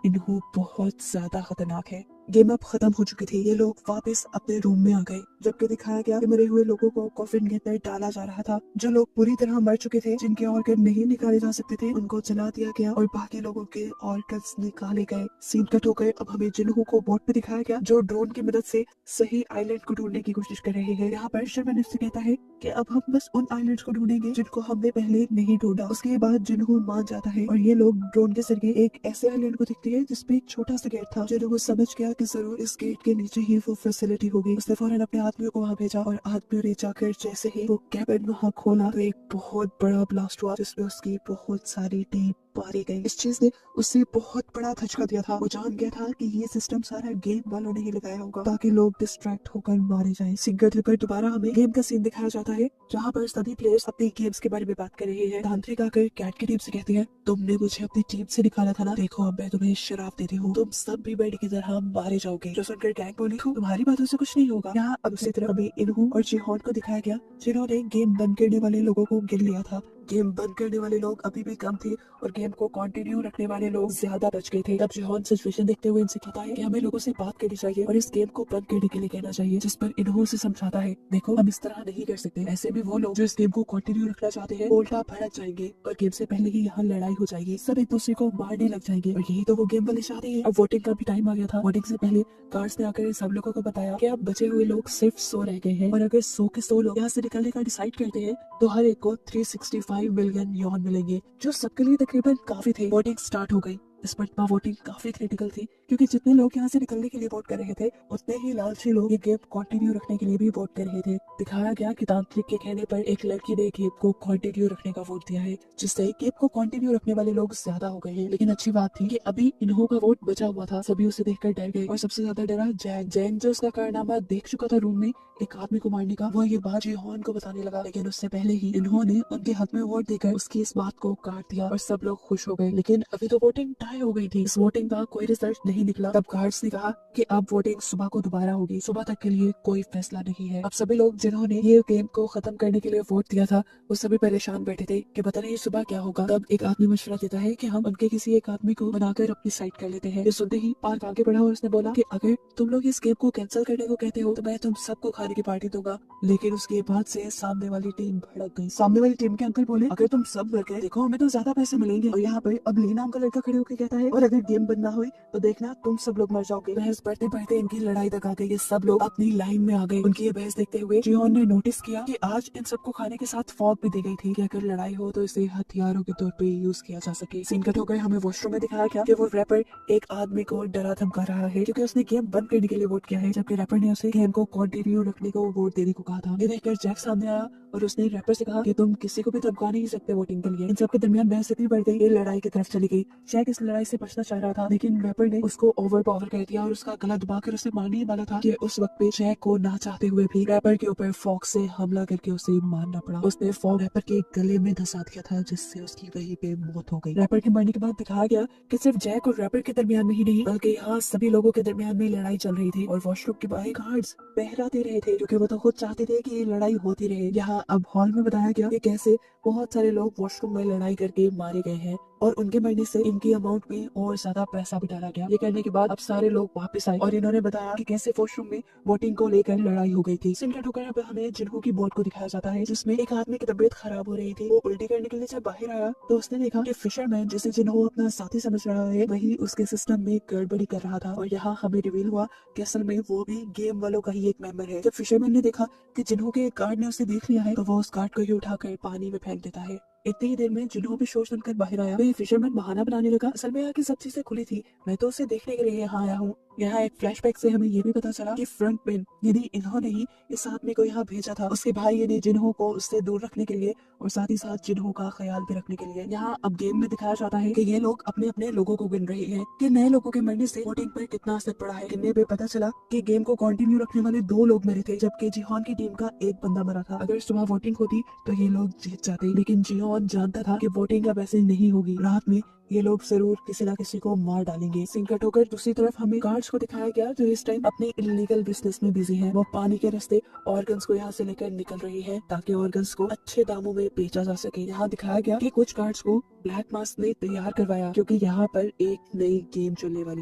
इन्हों बहुत ज्यादा खतरनाक है। गेम अब खत्म हो चुकी थी। ये लोग वापस अपने रूम में आ गए, जबकि दिखाया गया कि मरे हुए लोगों को कॉफिन के अंदर डाला जा रहा था। जो लोग पूरी तरह मर चुके थे, जिनके ऑर्गन नहीं निकाले जा सकते थे, उनको जला दिया गया और बाकी लोगों के ऑर्गन्स निकाले गए। सीन कट हो गए। अब हमें जिन्हों को बोट पे दिखाया गया, जो ड्रोन की मदद से सही आइलैंड को ढूंढने की कोशिश कर रहे हैं। यहाँ पर शर्मन से कहता है कि अब हम बस उन आइलैंड्स को ढूंढेंगे जिनको हमने पहले नहीं ढूंढा। उसके बाद जिन्हों मान जाता है और ये लोग ड्रोन के जरिए एक ऐसे आइलैंड को दिखती है जिसपे एक छोटा सा गेट था। जिन्हों समझ गया कि जरूर इस गेट के नीचे ही वो फैसिलिटी होगी। उसने फौरन अपने आदमियों को वहाँ भेजा और आदमियों ने जाकर जैसे ही वो कैबिन वहाँ खोला तो एक बहुत बड़ा ब्लास्ट हुआ, जिसमें उसकी बहुत सारी टीम मारी गई। इस चीज ने उसे बहुत बड़ा धचका दिया था। वो जान गया था कि ये सिस्टम सारा गेम वालों ने ही लगाया होगा, ताकि लोग डिस्ट्रैक्ट होकर मारे जाएं। सिंगल पर दोबारा हमें गेम का सीन दिखाया जाता है, जहाँ पर सभी प्लेयर्स अपनी गेम्स के बारे में बात कर रहे हैं। तांत्रिक आकर कैट की टीम से कहती है, तुमने मुझे अपनी टीम से निकाला था ना, देखो अब मैं तुम्हें शराब देती हूँ, तुम सब भी बैठ की तरह मारे जाओगे। जो सुनकर गैंग बोली, तुम्हारी बातों से कुछ नहीं होगा। यहाँ अब उसी तरह हमें इन्हों और जिहोन को दिखाया गया, जिन्होंने गेम बंद करने वाले लोगों को गिन लिया था। गेम बंद करने वाले लोग अभी भी कम थे और गेम को कंटिन्यू रखने वाले लोग ज्यादा बच गए थे। तब जिहोन सिचुएशन देखते हुए इनसे कहता है कि हमें लोगों से बात करनी चाहिए और इस गेम को बंद करने के लिए कहना चाहिए, जिस पर इन्हों से समझाता है, देखो हम इस तरह नहीं कर सकते। ऐसे भी वो लोग जो इस गेम को कंटिन्यू रखना चाहते हैं उल्टा भड़क जाएंगे और गेम से पहले ही यहाँ लड़ाई हो जाएगी, सब एक दूसरे को मारने लग जाएंगे और यही तो वो गेम वाले चाहते हैं। अब वोटिंग का भी टाइम आ गया था। वोटिंग से पहले गार्ड्स ने आकर सब लोगों को बताया कि अब बचे हुए लोग सिर्फ 100 रह गए हैं और अगर 100 के 100 लोग यहाँ से निकलने का डिसाइड करते हैं तो हर एक को 365 मिलियन यौन मिलेंगे, जो सबके लिए तकरीबन काफी थे। वोटिंग स्टार्ट हो गई। इस पर वोटिंग काफी क्रिटिकल थी, क्योंकि जितने लोग यहाँ से निकलने के लिए वोट कर रहे थे, उतने ही लालची लोग ये गेम कंटिन्यू रखने के लिए भी वोट कर रहे थे। दिखाया गया कि तांत्रिक के कहने पर एक लड़की ने गेम को कंटिन्यू रखने का वोट दिया है, जिससे गेम को कंटिन्यू रखने वाले लोग ज्यादा हो गए हैं। लेकिन अच्छी बात थी कि अभी इन्हों का वोट बचा हुआ था। सभी उसे देखकर डर गए और सबसे ज्यादा डरा जैन। जैन जो उसका कारनामा देख चुका था रूम में एक आदमी को मारने का, वो ये बात जिहोन को बताने लगा, लेकिन उससे पहले ही इन्होंने उनके हाथ में वोट देकर उसकी इस बात को काट दिया और सब लोग खुश हो गए। लेकिन अभी तो वोटिंग टाई हो गई थी। इस वोटिंग का कोई रिजल्ट नहीं निकला। तब गार्ड्स ने कहा कि अब वोटिंग सुबह को दोबारा होगी, सुबह तक के लिए कोई फैसला नहीं है। अब सभी लोग जिन्होंने ये गेम को खत्म करने के लिए वोट दिया था, वो सभी परेशान बैठे थे कि पता नहीं सुबह क्या होगा। तब एक आदमी मशवरा देता है कि हम उनके किसी एक आदमी को बनाकर अपनी साइड कर लेते हैं। ये सुनते ही पार्क आगे बढ़ा और उसने बोला कि अगर तुम लोग इस गेम को कैंसिल करने को कहते हो तो मैं तुम सबको खाने की पार्टी दूंगा। लेकिन उसके बाद से सामने वाली टीम भड़क गई। सामने वाली टीम के अंकल बोले, अगर तुम सब मर गए देखो हमें तो ज्यादा पैसे मिलेंगे। और यहाँ पे अब ली नाम का लड़का खड़े होकर कहता है, और अगर गेम बंद ना हुई तो देखना तुम सब लोग मर जाओगे। बहस बढ़ते बढ़ते इनकी लड़ाई तक आ गई। सब लोग अपनी लाइन में आ गए। उनकी ये बहस देखते हुए जियोन ने नोटिस किया कि आज इन सबको खाने के साथ फॉग भी दी गई थी कि अगर लड़ाई हो तो इसे हथियारों के तौर पे यूज किया जा सके। सीन कट हो गए। हमें वॉशरूम में दिखाया गया कि वो रैपर एक आदमी को डरा धमका रहा है, क्योंकि उसने गेम बंद करने के लिए वोट किया है, जबकि रैपर ने उसे गेम को कंटिन्यू रखने को वोट देने को कहा था। ये देखकर जैक सामने आया और उसने रैपर से कहा कि तुम किसी को भी धमका नहीं सकते वोटिंग के लिए। इन सबके दरमियान बहस इतनी बढ़ गई, ये लड़ाई की तरफ चली गई। जैक इस लड़ाई से बचना चाह रहा था, लेकिन रैपर ने उसको ओवर पावर कर दिया और उसका गला दबाकर उसे मारने ही वाला था कि उस वक्त पे जैक को ना चाहते हुए भी रैपर के ऊपर फॉग से हमला करके उसे मारना पड़ा। उसने फॉग रैपर के गले में धंसा दिया था, जिससे उसकी वहीं पे मौत हो गई। रैपर के मरने के बाद दिखाया गया कि सिर्फ जैक और रैपर के दरमियान में ही नहीं, बल्कि यहाँ सभी लोगों के दरमियान में लड़ाई चल रही थी और वॉशरूम के बाहर गार्ड्स पहरा दे रहे थे, क्योंकि वो तो खुद चाहते थे कि ये लड़ाई होती रहे। यहाँ अब हॉल में बताया गया कि कैसे बहुत सारे लोग वॉशरूम में लड़ाई करके मारे गए हैं और उनके मरने से इनकी अमाउंट में और ज्यादा पैसा भी डाला गया। ये करने के बाद अब सारे लोग वापस आए और इन्होंने बताया कि कैसे वॉशरूम में वोटिंग को लेकर लड़ाई हो गई थी। सीन कट होकर अब हमें जिन्हों की बोट को दिखाया जाता है, जिसमें एक आदमी की तबीयत खराब हो रही थी। वो उल्टी करने के लिए जब बाहर आया तो उसने देखा कि फिशरमैन, जिसे जिन्हों अपना साथी समझ रहा है, वही उसके सिस्टम में गड़बड़ी कर रहा था। और यहाँ हमें रिवील हुआ कि असल में वो भी गेम वालों का ही एक मेंबर है। जब फिशरमैन ने देखा कि जिन्हों के गार्ड ने उसे देख लिया है, तो वो उस गार्ड को ही उठाकर पानी में फेंक देता है। इतनी ही देर में जिन्हों भी शोर सुनकर बाहर आया, तो फिशरमैन बहाना बनाने लगा, असल में यहाँ की सब चीजें खुली थी, मैं तो उसे देखने के लिए यहाँ आया हूँ। यहाँ एक फ्लैशबैक से हमें ये भी पता चला कि फ्रंटमैन यानी इन्होंने ही इस आदमी को यहाँ भेजा था, उसके भाई यानी जिन्हों को उससे दूर रखने के लिए और साथ ही साथ जिन्हों का ख्याल भी रखने के लिए। यहाँ अब गेम में दिखाया जाता है कि ये लोग अपने अपने लोगों को गिन रहे हैं कि नए लोगों के मरने से वोटिंग पर कितना असर पड़ा है। गिनने पे पता चला कि गेम को कंटिन्यू रखने वाले 2 लोग मरे थे, जबकि जिहोन की टीम का एक बंदा मरा था। अगर सुबह वोटिंग होती तो ये लोग जीत जाते, लेकिन जिहोन जानता था कि वोटिंग अब ऐसे नहीं होगी, रात में ये लोग जरूर किसी न किसी को मार डालेंगे। सीन कट होकर दूसरी तरफ हमें गार्ड्स को दिखाया गया जो इस टाइम अपने इलीगल बिजनेस में बिजी हैं। वो पानी के रास्ते ऑर्गन्स को यहाँ से लेकर निकल रही है ताकि ऑर्गन्स को अच्छे दामों में बेचा जा सके। यहाँ दिखाया गया कि कुछ गार्ड्स को ब्लैक मास्क ने तैयार करवाया क्योंकि यहाँ पर एक नई गेम चलने वाली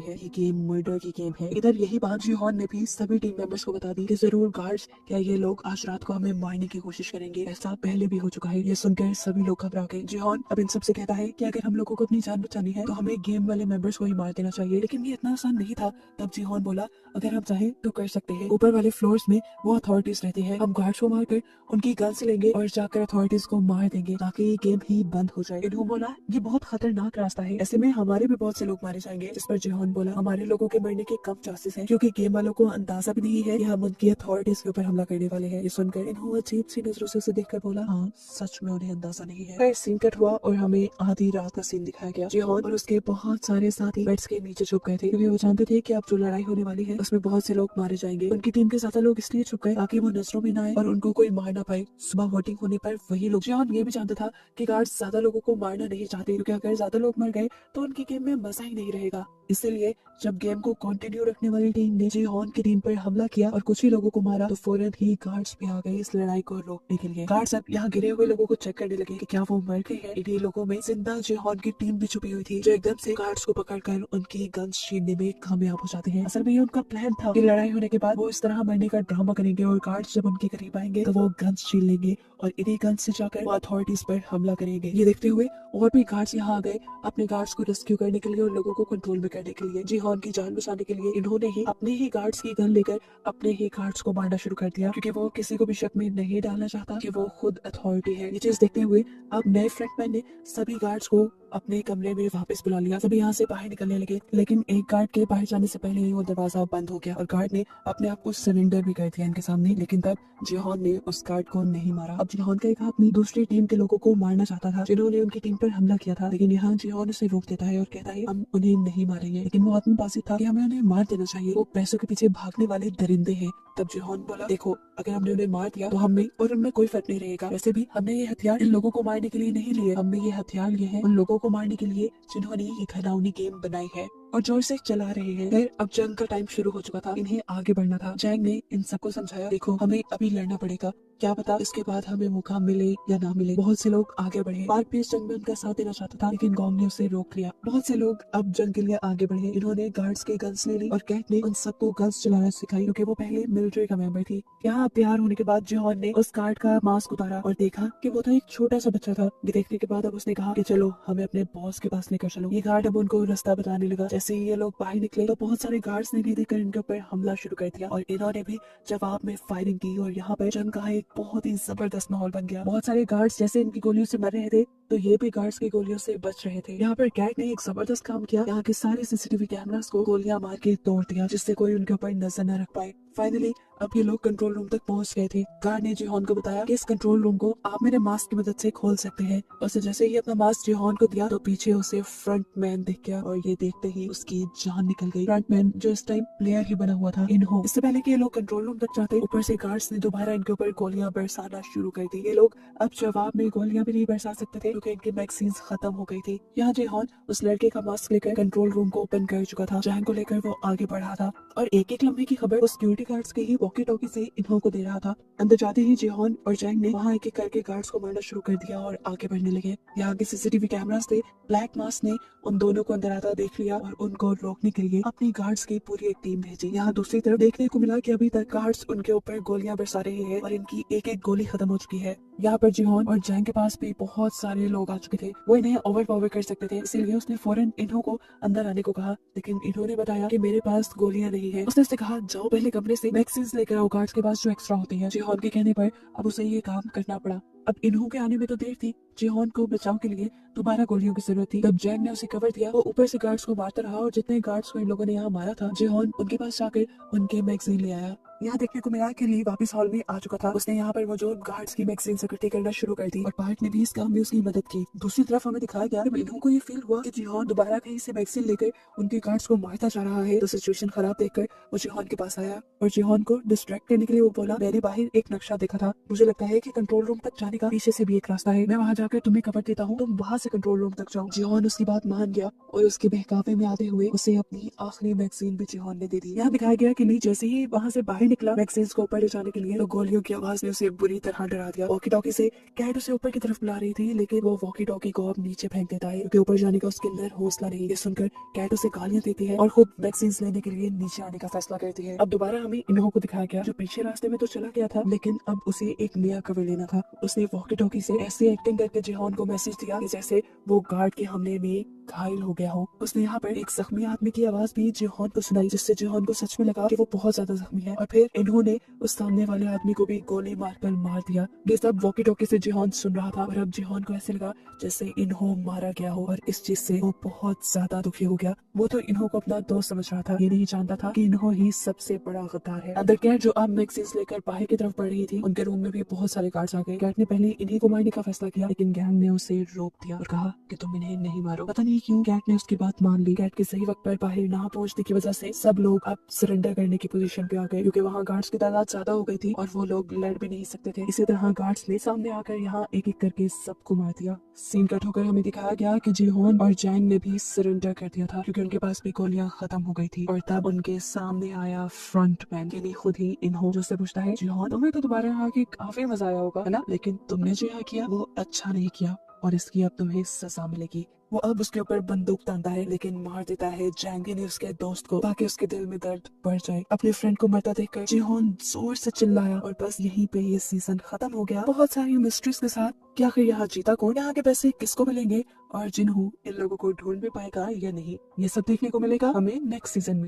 है। ये गेम मर्डर की गेम है। इधर यही बात जिहोन ने भी सभी टीम मेंबर्स को बता दी कि जरूर गार्ड्स, क्या ये लोग आज रात को हमें मारने की कोशिश करेंगे, ऐसा पहले भी हो चुका है। ये सुनकर सभी लोग घबरा गए। जिहोन अब इन सबसे कहता है कि अगर हम लोगों को अपनी जान बचानी है तो हमें गेम वाले मेंबर्स को ही मार देना चाहिए, लेकिन ये इतना आसान नहीं था। तब जिहोन बोला, अगर हम चाहें तो कर सकते हैं। ऊपर वाले फ्लोर्स में वो अथॉरिटीज रहती है, हम गार्ड्स को मारकर उनकी गन्स लेंगे और जाकर अथॉरिटीज को मार देंगे ताकि ये गेम ही बंद हो जाए। इन्हों बोला, ये बहुत खतरनाक रास्ता है, ऐसे में हमारे भी बहुत से लोग मारे जाएंगे। जिस पर जिहोन बोला, हमारे लोगों के मरने के कम चांसेस हैं क्योंकि गेम वालों को अंदाजा भी नहीं है कि हम उनकी अथॉरिटीज के ऊपर हमला करने वाले हैं। ये सुनकर इन्हों अजीब सी नजरों से उसे देखकर बोला, हाँ सच में उन्हें अंदाजा नहीं है। फिर सीन कट हुआ और हमें आधी रात का सीन दिखाया गया। जिहोन और उसके बहुत सारे साथी बेड्स के नीचे छुप गए थे क्योंकि वो जानते थे कि अब जो लड़ाई होने वाली है उसमें बहुत से लोग मारे जाएंगे। उनकी टीम के ज्यादा लोग इसलिए छुप गए ताकि वो नजरों में न आए और उनको कोई मार ना पाए। सुबह वोटिंग होने पर वही लोग, जिहोन ये भी जानता था कि गार्ड्स ज्यादा लोगों को मारना नहीं चाहते क्योंकि अगर ज्यादा लोग मर गए तो उनकी गेम में मजा ही नहीं रहेगा। इसलिए जब गेम को कंटिन्यू रखने वाली टीम ने जिहोन की टीम पर हमला किया और कुछ ही लोगों को मारा तो फौरन ही गार्ड्स भी आ गए इस लड़ाई को रोकने के लिए। गार्ड्स अब यहाँ गिरे हुए लोगों को चेक करने लगे कि क्या वो मर गए हैं। इन्हीं लोगों में जिंदा जिहोन की टीम भी छुपी हुई थी जो एकदम से गार्ड्स को पकड़कर उनकी गन्स छीनने में कामयाब हो जाते हैं। असल में ये उनका प्लान था कि लड़ाई होने के बाद वो इस तरह मरने का ड्रामा करेंगे और गार्ड्स जब उनके करीब आएंगे तो वो गन्स छीन लेंगे और इन्हीं गन्स से जाकर वो अथॉरिटीज पर हमला करेंगे। ये देखते हुए और भी गार्ड्स यहाँ आ गए अपने गार्ड्स को रेस्क्यू करने के लिए और लोगों को कंट्रोल में करने के लिए। जिहोन की जान बचाने के लिए इन्होंने ही अपने ही गार्ड्स की गन लेकर अपने ही गार्ड्स को मारना शुरू कर दिया क्योंकि वो किसी को भी शक में नहीं डालना चाहता कि वो खुद अथॉरिटी है। ये चीज देखते हुए अब नए फ्रंटमैन ने सभी गार्ड्स को अपने कमरे में वापस बुला लिया। सभी यहाँ से बाहर निकलने लगे, लेकिन एक गार्ड के बाहर जाने से पहले ही वो दरवाजा बंद हो गया और गार्ड ने अपने आप को सरेंडर भी कर दिया इनके सामने। लेकिन तब जिहोन ने उस गार्ड को नहीं मारा। अब जिहोन का एक आदमी दूसरी टीम के लोगों को मारना चाहता था जिन्होंने उनकी टीम पर हमला किया था, लेकिन यहाँ जिहोन उसे रोक देता है और कहता है हम उन्हें नहीं मारेंगे। लेकिन वो आदमी बाजी था कि हमें उन्हें मार देना चाहिए, वो पैसों के पीछे भागने वाले दरिंदे हैं। तब जिहोन बोला, देखो अगर हमने उन्हें मार दिया तो हमें और उनमें कोई फर्क नहीं रहेगा। वैसे भी हमने ये हथियार इन लोगों को मारने के लिए नहीं लिए, हमने ये हथियार लिए हैं उन लोगों को मारने के लिए जिन्होंने ये घिनौनी गेम बनाई है और जोर से चला रहे हैं। फिर अब जंग का टाइम शुरू हो चुका था, इन्हें आगे बढ़ना था। जैंग ने इन सबको समझाया, देखो हमें अभी लड़ना पड़ेगा, क्या पता इसके बाद हमें मौका मिले या ना मिले। बहुत से लोग आगे बढ़े। पार्क भी इस जंग में उनका साथ देना चाहता था लेकिन गॉन्ग ने उसे रोक लिया। बहुत से लोग अब जंग के लिए आगे बढ़े। इन्होंने गार्ड्स के गन्स ले ली और कैट ने उन सबको गन्स चलाना सिखाई क्योंकि वो पहले मिलिट्री का मेंबर थी। यहाँ तैयार होने के बाद जिहोन ने उस गार्ड का मास्क उतारा और देखा कि वो तो एक छोटा सा बच्चा था। ये देखने के बाद अब उसने कहा कि चलो हमें अपने बॉस के पास लेकर चलो। ये गार्ड अब उनको रास्ता बताने लगा। जैसे ही ये लोग बाहर निकले तो बहुत सारे गार्ड्स ने भी देखकर इनके ऊपर हमला शुरू कर दिया और इन्होंने भी जवाब में फायरिंग की और यहाँ पर जंग का एक बहुत ही जबरदस्त माहौल बन गया। बहुत सारे गार्ड्स जैसे इनकी गोलियों से मर रहे थे तो ये भी गार्ड्स की गोलियों से बच रहे थे। यहाँ पर कैट ने एक जबरदस्त काम किया, यहाँ के सारे सीसीटीवी कैमरास को गोलियां मार के तोड़ दिया जिससे कोई उनके ऊपर नजर न रख पाए। फाइनली अब ये लोग कंट्रोल रूम तक पहुंच गए थे। गार्ड ने जिहोन को बताया कि इस कंट्रोल रूम को आप मेरे मास्क की मदद से खोल सकते हैं। और जैसे ही अपना मास्क जिहोन को दिया तो पीछे उसे फ्रंटमैन दिख गया और ये देखते ही उसकी जान निकल गई। फ्रंटमैन जो इस टाइम प्लेयर ही बना हुआ था इन्हो। इससे पहले कि ये लोग कंट्रोल रूम तक जाते ऊपर से गार्ड्स ने दोबारा इनके ऊपर गोलियां बरसाना शुरू कर दी। ये लोग अब जवाब में गोलियां भी नहीं बरसा सकते थे क्योंकि इनकी मैगजीन्स खत्म हो गई थी। यहाँ जिहोन उस लड़के का मास्क लेकर कंट्रोल रूम को ओपन कर चुका था। जैंग को लेकर वो आगे बढ़ा था और एक एक लम्हे की खबर उस सिक्योरिटी सिक्योरिटी गार्ड्स के ही वॉकी टॉकी से इन्हों को दे रहा था। अंदर जाते ही जिहोन और जैंग ने वहाँ एक एक करके गार्ड्स को मारना शुरू कर दिया और आगे बढ़ने लगे। यहाँ के सीसीटीवी कैमरा से ब्लैक मास्क ने उन दोनों को अंदर आता देख लिया और उनको रोकने के लिए अपनी गार्ड्स की पूरी एक टीम भेजी। यहाँ दूसरी तरफ देखने को मिला कि अभी तक गार्ड्स उनके ऊपर गोलियां बरसा रहे हैं और इनकी एक एक गोली खत्म हो चुकी है। यहाँ पर जिहोन और जैंग के पास भी बहुत सारे लोग आ चुके थे, वो इन्हें ओवरपावर कर सकते थे, इसीलिए उसने फौरन इन्हों को अंदर आने को कहा। लेकिन इन्होंने बताया कि मेरे पास गोलियां नहीं है। उसने उससे कहा जाओ पहले कमरे से मैगजीन्स लेकर आओ गार्ड्स के पास जो एक्स्ट्रा होती है। जिहोन के कहने पर अब उसे ये काम करना पड़ा। अब इन्हों के आने में तो देर थी, जिहोन को बचाव के लिए दोबारा गोलियों की जरूरत थी। तब जैंग ने उसे कवर दिया, वो ऊपर से गार्ड्स को मारता रहा और जितने गार्ड्स को इन लोगों ने यहाँ मारा था जिहोन उनके पास जाकर उनके मैगजीन ले आया। यहाँ देखने को मिला कि ली वापस हॉल में आ चुका था। उसने यहाँ पर मौजूद गार्ड्स की मैगजीन इकट्ठी करना शुरू कर दी और पार्ट ने भी इस काम में उसकी मदद की। दूसरी तरफ हमें दिखाया गया कि इन्हों को ये फील हुआ कि जिहोन दोबारा कहीं से मैगजीन लेकर उनके गार्ड्स को मारता जा रहा है, तो सिचुएशन खराब देखकर वो जिहोन के पास आया और जिहोन को डिस्ट्रैक्ट करने के लिए वो बोला मैंने बाहर एक नक्शा देखा था, मुझे लगता है कि कंट्रोल रूम तक जाने का पीछे से भी एक रास्ता है, मैं वहाँ जाकर तुम्हें कवर देता हूँ, तुम वहाँ से कंट्रोल रूम तक जाओ। जिहोन उसकी बात मान गया और उसके बहकावे में आते हुए उसे अपनी आखिरी मैगजीन भी जिहोन ने दे दी। यहाँ दिखाया गया कि ली जैसे ही वहाँ से बाहर निकला मैगजीन्स को ऊपर ले जाने के लिए, तो गोलियों की आवाज ने उसे बुरी तरह डरा दिया। वॉकी टॉकी से कैट उसे ऊपर की तरफ बुला रही थी, लेकिन वो वॉकी टॉकी को अब नीचे फेंक देता है क्योंकि ऊपर जाने का उसके अंदर हौसला नहीं। ये सुनकर कैट उसे गालियां देती है और खुद मैगजीन्स लेने के लिए नीचे आने का फैसला करती है। अब दोबारा हमें इन्हों को दिखाया गया जो पीछे रास्ते में तो चला गया था, लेकिन अब उसे एक नया कवर लेना था। उसने वॉकी टॉकी से ऐसी एक्टिंग करके जिहोन को मैसेज दिया कि जैसे वो गार्ड के हमले में घायल हो गया हो। उसने यहाँ पर एक जख्मी आदमी की आवाज भी जिहोन को सुनाई, जिससे जिहोन को सच में लगा कि वो बहुत ज्यादा जख्मी है और फिर इन्होंने उस सामने वाले आदमी को भी गोली मारकर मार दिया। ये सब वॉकी टॉकी से जिहोन सुन रहा था और अब जिहोन को ऐसे लगा जैसे इन्हों मारा गया हो और इस चीज से वो बहुत ज्यादा दुखी हो गया। वो तो इन्हों को अपना दोस्त समझ रहा था, ये नहीं जानता था कि इन्हों ही सबसे बड़ा गद्दार है। अंदर कैट जो अब मैगजीन्स लेकर बाहर की तरफ बढ़ रही थी, उनके रूम में भी बहुत सारे गार्ड्स आ गए। कैट ने पहले इन्हीं को मारने का फैसला किया, लेकिन गैंग ने उसे रोक दिया और कहा कि तुम इन्हें नहीं मारो। पता नहीं क्यों कैट ने उसकी बात मान ली। कैट के सही वक्त पर बाहर ना पहुंचने की वजह से सब लोग अब सरेंडर करने की पोजीशन पे आ गए, क्योंकि वहाँ गार्ड्स की तादाद ज्यादा हो गई थी और वो लोग लड़ भी नहीं सकते थे। इसी तरह गार्ड्स ने सामने आकर यहाँ एक एक करके सबको मार दिया। सीन कट होकर हमें दिखाया गया कि जिहोन और जैंग ने भी सरेंडर कर दिया था क्योंकि उनके पास भी गोलियां खत्म हो गई थी। और तब उनके सामने आया फ्रंट मैन, यानी खुद ही इन्हों, जो से पूछता है जिहोन तुम्हें तो दोबारा यहाँ के काफी मजा आया होगा है ना, लेकिन तुमने जो यहाँ किया वो अच्छा नहीं किया और इसकी अब तुम्हें सजा मिलेगी। वो अब उसके ऊपर बंदूक तानता है लेकिन मार देता है जैंग ने उसके दोस्त को ताकि उसके दिल में दर्द बढ़ जाए। अपने फ्रेंड को मरता देखकर जिहोन जोर से चिल्लाया और बस यहीं पे ये सीजन खत्म हो गया, बहुत सारी मिस्ट्रीज के साथ। क्या आखिर यहाँ जीता कौन, यहाँ के पैसे किसको मिलेंगे और जिन्हों इन लोगों को ढूंढ भी पाएगा या नहीं, ये सब देखने को मिलेगा हमें नेक्स्ट सीजन में।